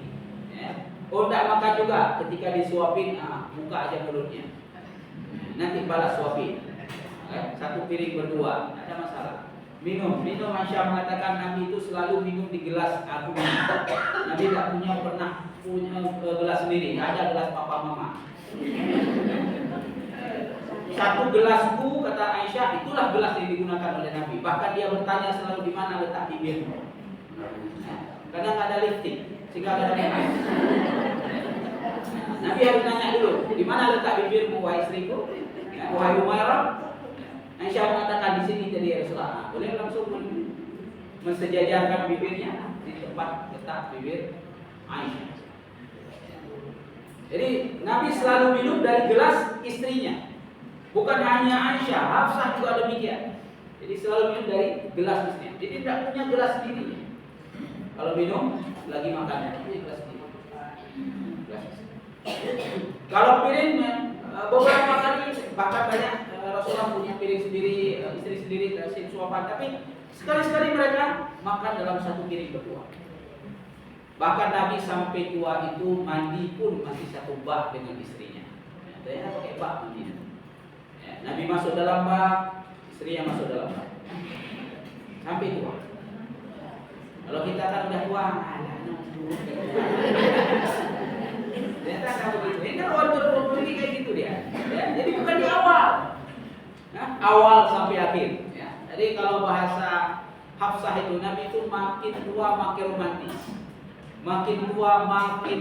Ya. Oh, enggak makan juga ketika disuapin, buka aja mulutnya. Nanti balas suapin. Satu piring berdua, ada masalah. Minum Aisyah mengatakan Nabi itu selalu minum di gelas aku. Nabi tidak pernah punya gelas sendiri, nggak ada gelas papa mama. Satu gelasku, kata Aisyah, itulah gelas yang digunakan oleh Nabi. Bahkan dia bertanya selalu di mana letak bibirmu. Karena nggak ada lifting, sehingga ada air. Nabi harus nanya dulu, di mana letak bibirmu, wahai istriku, wahai Umairah. Aisyah mengatakan di sini jadi Rasulullah. Boleh langsung mensejajarkan bibirnya di tempat letak bibir Aisyah. Jadi Nabi selalu minum dari gelas istrinya. Bukan hanya Aisyah, Hafsah juga demikian. Jadi selalu minum dari gelas istrinya. Jadi tidak punya gelas sendiri. Kalau minum lagi makan, punya gelas sendiri. Kalau piring beberapa kali, bahkan banyak Rasulullah punya piring sendiri, istri sendiri, kasih suapan. Tapi sekali-sekali mereka makan dalam satu piring berdua. Bahkan Nabi sampai tua itu mandi pun masih satu bak dengan istrinya. Saya pakai bak mandi. Nabi masuk dalam bak, istrinya masuk dalam bak. Sampai tua. Kalau kita kan udah tua, ternyata nggak begitu. Ini kan order ini kayak gitu dia. Ya, jadi bukan di awal. Awal sampai akhir. Ya. Jadi kalau bahasa Hafsah itu, Nabi itu makin tua makin romantis. Makin tua makin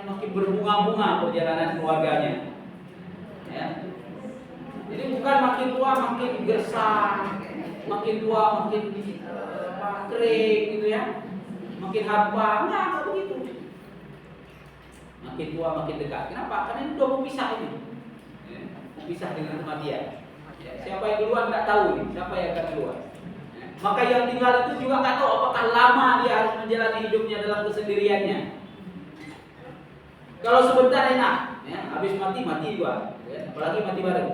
makin berbunga-bunga perjalanan keluarganya. Ya. Jadi bukan makin tua makin gersang, makin tua makin kering gitu ya, makin hampa, enggak begitu. Makin tua makin dekat. Kenapa? Karena ini udah mau pisah ini. Ya. Mau pisah dengan kematian. Ya. Siapa yang duluan nggak tahu nih, siapa yang akan duluan. Maka yang tinggal itu juga nggak tahu apakah lama dia harus menjalani hidupnya dalam kesendiriannya. Kalau sebentar enak, ya, habis mati juga, ya, apalagi mati bareng.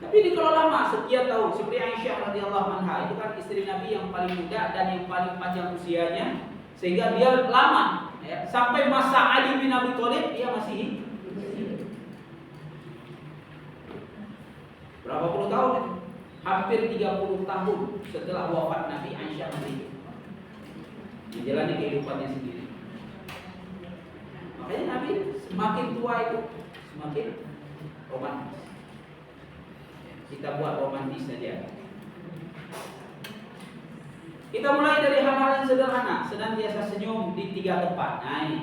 Tapi ini kalau lama, sekian tahun, seperti Aisyah radhiyallahu anha, itu kan istri Nabi yang paling muda dan yang paling panjang usianya, sehingga dia lama, ya, sampai masa Ali bin Abi Thalib dia masih hidup. Berapa puluh tahun? Hampir 30 tahun setelah wafat Nabi, Aisyah masih hidup, menjalani kehidupannya sendiri. Makanya Nabi semakin tua itu semakin romantis. Kita buat romantis saja. Kita mulai dari hal-hal yang sederhana, senantiasa senyum di 3 tempat. Nah ini.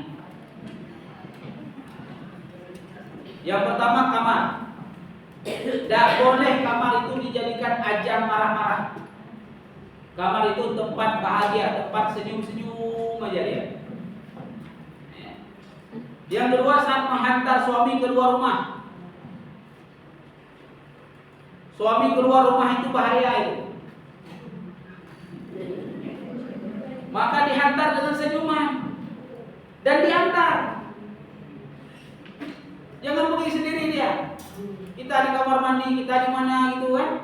Yang pertama, kamar. Tidak boleh kamar itu dijadikan ajang marah-marah. Kamar itu tempat bahagia, tempat senyum-senyum aja dia. Yang kedua, saat menghantar suami keluar rumah. Suami keluar rumah itu bahaya itu. Maka dihantar dengan senyuman dan diantar. Jangan pergi sendiri dia. Kita di kamar mandi, kita di mana gitu kan.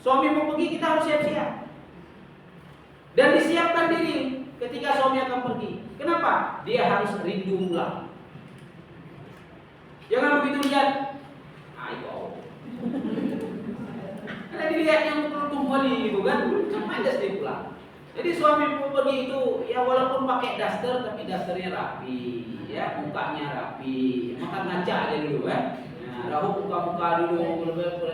Suami mau pergi, kita harus siap-siap. Dan disiapkan diri ketika suami akan pergi. Kenapa? Dia harus rindu pulang. Jangan begitu lihat. Ayo. Ada dilihat yang kembali gitu kan, majas dia pulang. Jadi suami pergi itu ya walaupun pakai daster tapi dasternya rapi, ya mukanya rapi, makan ngaca aja dulu kan. Nah, rahu muka dulu,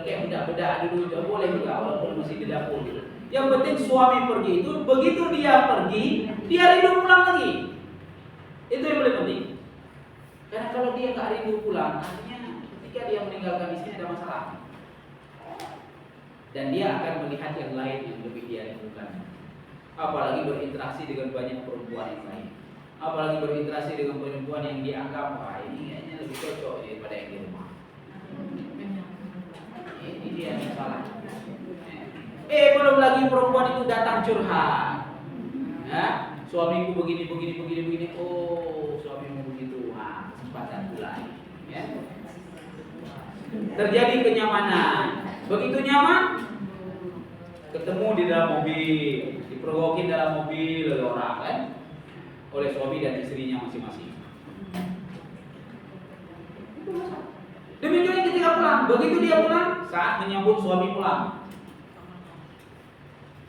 kayak bedak-bedak dulu, juga boleh juga walaupun masih di dapur gitu. Yang penting suami pergi itu, begitu dia pergi, dia rindu pulang lagi. Itu yang paling penting. Karena kalau dia nggak rindu pulang, artinya ketika dia meninggalkan istri ada masalah. Dan dia akan melihat yang lain yang lebih dia rindukan. Apalagi berinteraksi dengan banyak perempuan yang lain. Apalagi berinteraksi dengan perempuan yang dianggap, wah ini kayaknya lebih cocok daripada yang di rumah. Ini dia yang salah. Belum lagi perempuan itu datang curhat. Ya, suamiku begini. Oh, suamimu begitu. Nah, kesempatan pula. Ya. Terjadi kenyamanan. Begitu nyaman, ketemu di dalam mobil, diprovokin dalam mobil oleh orang kan, oleh suami dan istrinya masing-masing. Demikian ketika pulang, begitu dia pulang, saat menyambut suami pulang.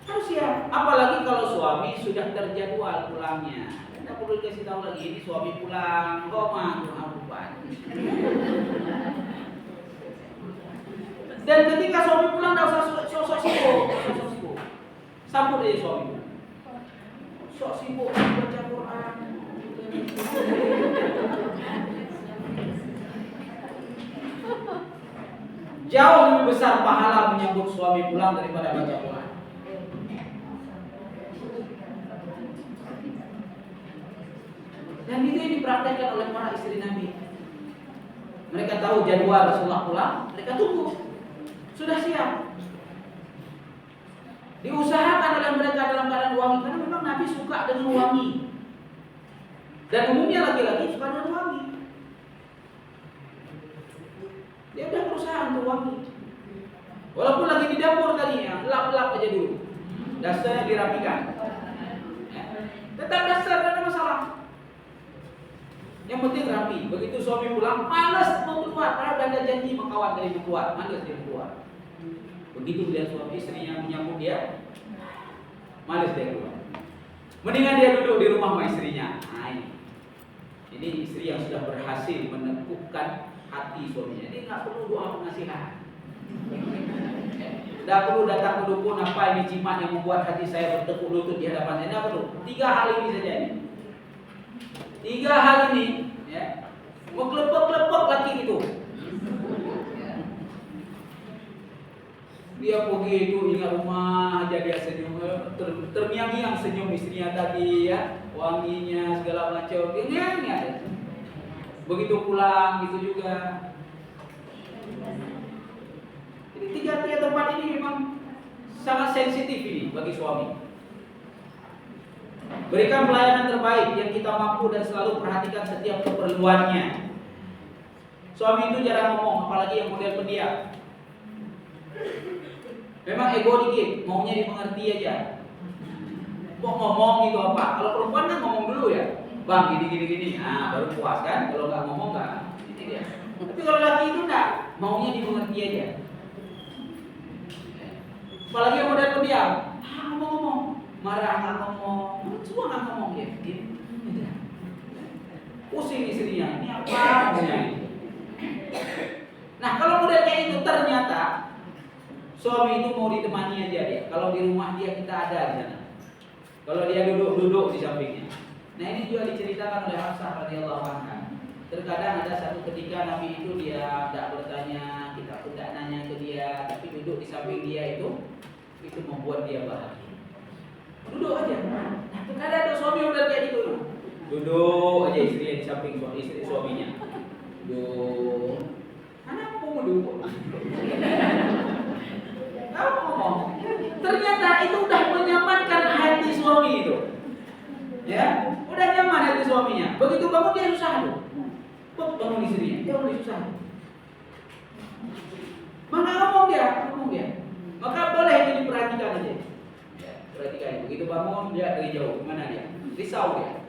Harus siap, apalagi kalau suami sudah terjadwal pulangnya. Tidak perlu dikasih tahu lagi, ini suami pulang, Roma, dan ketika suami pulang, tidak usah sosok sibuk. Sambut aja suami. Sok sibuk baca Quran. Jauh lebih besar pahala menyambut suami pulang daripada baca Quran. Dan itu yang dipraktekkan oleh para istri Nabi. Mereka tahu jadwal Rasulullah pulang, mereka tunggu. Sudah siap. Diusahakan oleh mereka dalam keadaan wangi, karena memang Nabi suka dengan wangi. Dan umumnya laki-laki suka dengan wangi. Dia udah berusaha untuk wangi. Walaupun lagi di dapur tadinya, lap-lap aja dulu. Dasarnya dirapikan. Tetap dasar, tidak ada masalah. Yang penting rapi. Begitu suami pulang, malas mau keluar. Karena udah ada janji sama kawan tadi mau keluar, malas dia keluar. Begitu lihat suami istrinya menyambut dia, malas dia keluar. Mendingan dia duduk di rumah sama istrinya. Nah ini istri yang sudah berhasil meneguhkan hati suaminya. Jadi nggak perlu doa pengasihan. Tidak perlu datang ke dukun, apa ini jimat yang membuat hati saya bertekuk lutut di hadapan saya. Tidak perlu. 3 hal ini saja ini. 3 hal ini, ya, mau klepek-klepek lagi gitu. Dia pergi itu ingat rumah aja dia senyum, termiang-miang senyum istrinya tadi ya, wanginya segala macam. Dia ingat. Begitu pulang gitu juga. Jadi 3 tempat ini memang sangat sensitif ini bagi suami. Berikan pelayanan terbaik yang kita mampu dan selalu perhatikan setiap keperluannya. Suami itu jarang ngomong, apalagi yang model pendiam. Memang ego dikit, maunya dimengerti aja. Mau ngomong gitu apa? Kalau perempuan kan ngomong dulu ya, bang gini. Nah baru puas kan? Kalau nggak ngomong nggak. Ini dia. Tapi kalau laki itu enggak, maunya dimengerti aja. Apalagi yang model pendiam, ngomong, marah nggak ngomong, semua nggak ngomong ya. Pusing istrinya, ini apa maunya ini? Nah kalau model kayak itu ternyata suami itu mau ditemani aja dia. Kalau di rumah dia kita ada di sana. Kalau dia duduk di sampingnya. Nah ini juga diceritakan oleh Hafsah radhiyallahu anha. Terkadang ada satu ketika Nabi itu dia tidak bertanya, kita pun tidak nanya ke dia, tapi duduk di samping dia itu membuat dia bahagia. Duduk aja. Nah terkadang ada suami udah kayak gitu. Duduk aja istrinya di samping istri suaminya. Duduk. Anakku mau duduk. Kamu ngomong, ternyata itu udah menyamankan hati suami itu, ya, udah nyaman hati suaminya. Begitu bangun dia susah tuh, bangun istrinya, dia mulai susah. Mana ngomong dia, maka boleh ini diperhatikan aja, ya, perhatikan. Begitu bangun dia dari jauh, mana dia, risau dia,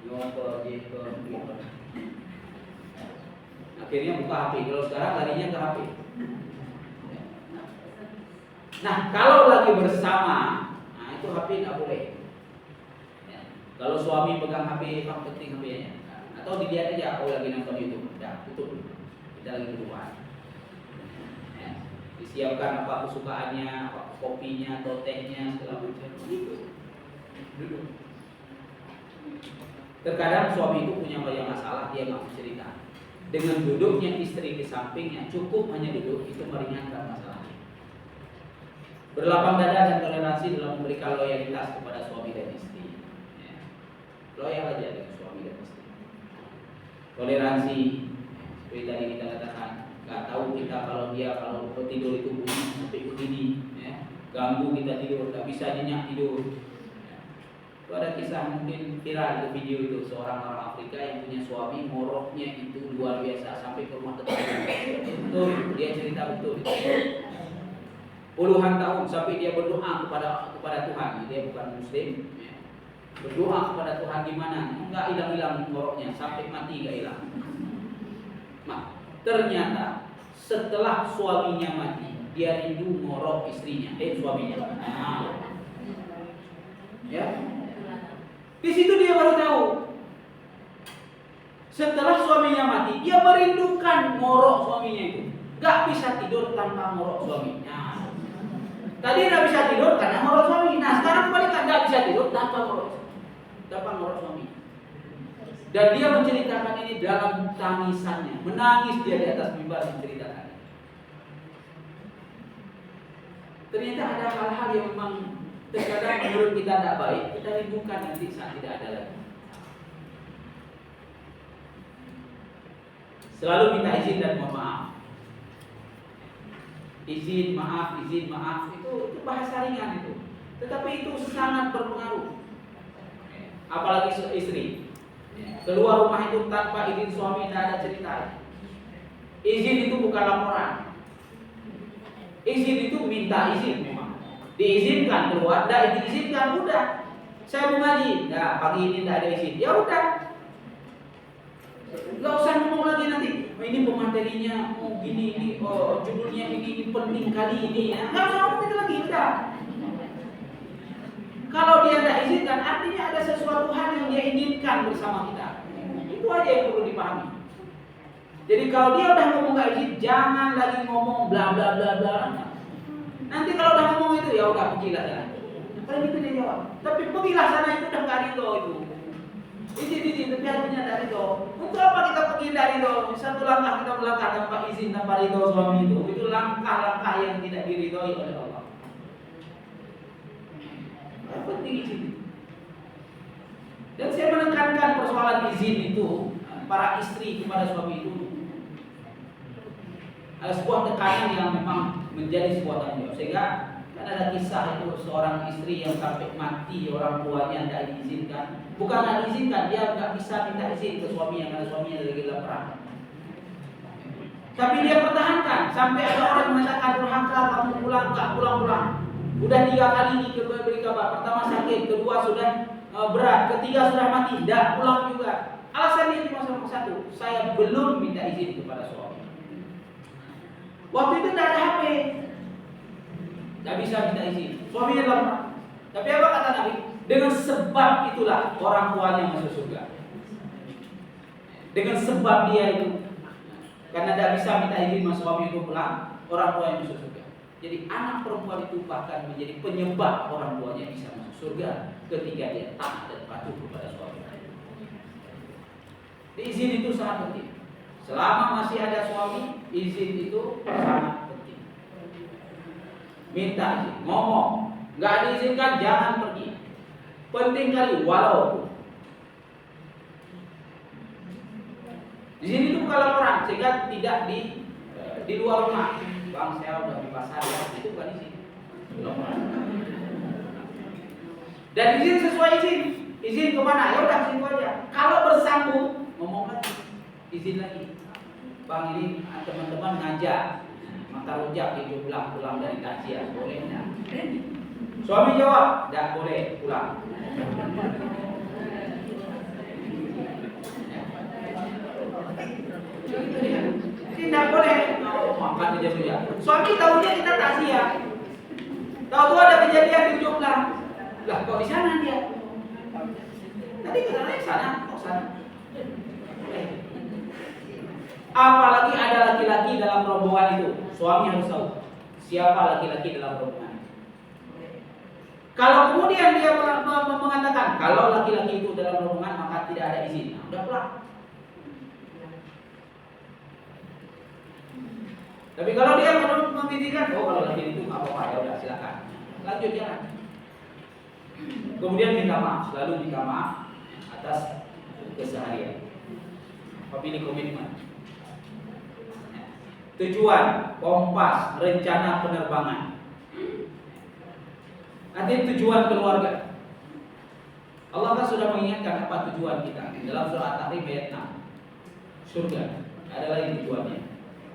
nyopot dia ke, akhirnya buka HP. Kalau sekarang larinya ke HP. Nah, kalau lagi bersama, nah itu HP nggak boleh. Ya. Kalau suami pegang HP, apa penting HP-nya? Atau dilihat aja, oh lagi nonton YouTube, udah tutup, kita lagi berduaan. Ya. Disiapkan apa kesukaannya, apa kopinya atau tehnya, segala macam. Duduk. Terkadang suami itu punya banyak masalah, dia nggak mau cerita. Dengan duduknya istri di sampingnya, cukup hanya duduk itu meringankan masalahnya. Berlapang dada dan toleransi dalam memberikan loyalitas kepada suami dan istri. Ya. Loyal aja dengan suami dan istri. Toleransi, seperti tadi kita katakan, nggak tahu kita kalau tidur itu bunyi sampai begini, ya. Ganggu kita tidur, nggak bisa nyenyak tidur. Itu ada kisah mungkin viral di video itu, seorang orang Afrika yang punya suami moroknya itu luar biasa sampai ke rumah tetangga. Betul, dia cerita betul. Puluhan tahun sampai dia berdoa kepada Tuhan. Dia bukan Muslim, ya. Berdoa kepada Tuhan gimana? Enggak hilang-hilang moroknya sampai mati enggak hilang. Nah, ternyata setelah suaminya mati, dia rindu morok istrinya, suaminya. Nah, ya. Di situ dia baru tahu. Setelah suaminya mati, dia merindukan morok suaminya itu. Gak bisa tidur tanpa morok suaminya. Tadi gak bisa tidur karena morok suami. Nah sekarang kebalikan, gak bisa tidur tanpa morok suami. Dan dia menceritakan ini dalam tangisannya, menangis dia di atas mimbar menceritakan. Ternyata ada hal-hal yang memang terkadang menurut kita tidak baik, kita rindukan nanti saat tidak ada lagi. Selalu minta izin dan mohon maaf. Izin maaf itu bahasa ringan itu, tetapi itu sangat berpengaruh. Apalagi istri keluar rumah itu tanpa izin suami, tidak ada cerita. Izin itu bukan laporan. Izin itu minta izin memang. Diizinkan keluar, tidak diizinkan, udah. Saya mau ngaji, nah pagi ini tidak ada izin, ya udah. Gak usah ngomong lagi nanti. Ini pematerinya, ini judulnya ini penting kali ini ya. Gak usah ngomong itu lagi, udah. Kalau dia tidak izinkan, artinya ada sesuatu hal yang dia inginkan bersama kita. Itu aja yang perlu dipahami. Jadi kalau dia udah ngomong gak izin, jangan lagi ngomong bla bla bla bla. Nanti kalau udah ngomong itu, ya udah pergilah sana. Paling itu dia jawab. Tapi pergilah sana itu udah gak ridho itu. Izin, tapi artinya dari ridho. Untuk apa kita pergi dari ridho? Satu langkah kita melangkah tanpa izin, tanpa ridho suami itu. Itu langkah-langkah yang tidak diridhoi oleh Allah. Yang penting izin. Dan saya menekankan persoalan izin itu, para istri kepada suami itu ada sebuah tekanan yang memang menjadi sebuah tanggung jawab. Sehingga kan ada kisah itu seorang istri yang sampai mati orang tuanya tidak diizinkan. Bukan tidak diizinkan, dia nggak bisa minta izin ke suaminya karena suaminya lagi dalam perang. Tapi dia pertahankan sampai ada orang mengatakan durhaka, kamu pulang nggak pulang. Udah 3 kali diberi kabar. Pertama sakit, kedua sudah berat, ketiga sudah mati, tidak pulang juga. Alasan dia cuma satu, saya belum minta izin kepada suami. Waktu itu tidak ada HP, tidak bisa minta izin. Suaminya dalam perang. Tapi apa kata Nabi? Dengan sebab itulah orang tuanya masuk surga. Dengan sebab dia itu, karena tidak bisa minta izin mas suami itu pulang, orang tuanya masuk surga. Jadi anak perempuan itu bahkan menjadi penyebab orang tuanya bisa masuk surga ketika dia taat dan patuh kepada suami. Izin itu sangat penting. Selama masih ada suami, izin itu sangat penting. Minta izin, ngomong, nggak diizinkan jangan pergi. Penting kali walau. Di sini itu bukan laporan, sehingga tidak di luar rumah. Bang, saya udah di pasar ya, itu bukan izin. Laporan. Dan izin sesuai izin. Izin kemana? Ya udah situ aja. Kalau bersambung, ngomong lagi, izin lagi. Bang, ini teman-teman ngajak, maka rujak itu pulang dari kajian, boleh enggak? Suami jawab, tidak boleh pulang. Tidak boleh. Makan aja. Suami tahunya kita tak siap. Tahu ada kejadian di ujung lah kok di sana dia? Tadi katanya sana, kok sana? Apalagi ada laki-laki dalam rombongan itu, suami harus tahu siapa laki-laki dalam rombongan. Kalau kemudian dia mengatakan kalau laki-laki itu dalam rombongan maka tidak ada izin, nah, udah pulang. Tapi kalau dia mengizinkan, oh kalau laki itu nggak apa-apa, ya udah silakan, lanjut jalan. Kemudian minta maaf, selalu minta maaf atas keseharian. Pilih komitmen. Tujuan, kompas, rencana penerbangan. Nanti tujuan keluarga. Allah kan sudah mengingatkan apa tujuan kita dalam surah At-Tahrim ayat 6. Surga. Ada lagi tujuannya.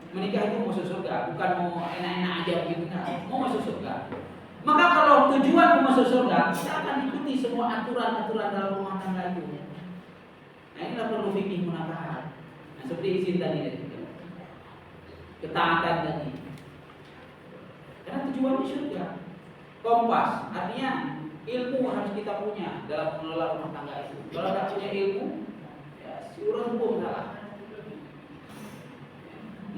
Menikah itu masuk surga, bukan mau enak-enak aja begitu, mau masuk surga. Maka kalau tujuan mau masuk surga, kita akan ikuti semua aturan-aturan dalam rumah tangga itu. Nah, inilah perlu fikih munakahat. Nah, seperti izin tadi, ketaatan tadi. Karena tujuannya surga. Kompas, artinya ilmu harus kita punya dalam mengelola rumah tangga itu. Kalau tidak punya ilmu, ya si urang hukum salah.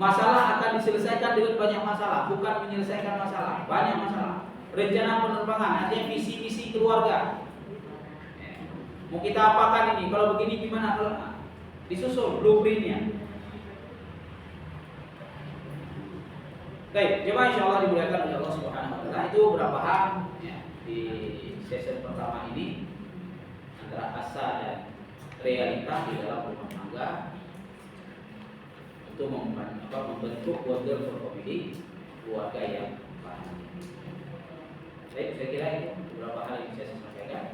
Masalah akan diselesaikan dengan banyak masalah, bukan menyelesaikan masalah, banyak masalah. Rencana penerbangan, artinya visi-visi keluarga. Mau kita apakan ini? Kalau begini gimana? Kalau disusul blueprintnya. Baik, coba insya Allah dimuliakan oleh Allah Subhanahu Wa Taala. Itu beberapa hal ya, di sesi pertama ini antara asa dan realita di dalam rumah tangga untuk membentuk wonderful family, keluarga yang bahagia. Baik, saya kira itu beberapa hal yang bisa saya sampaikan.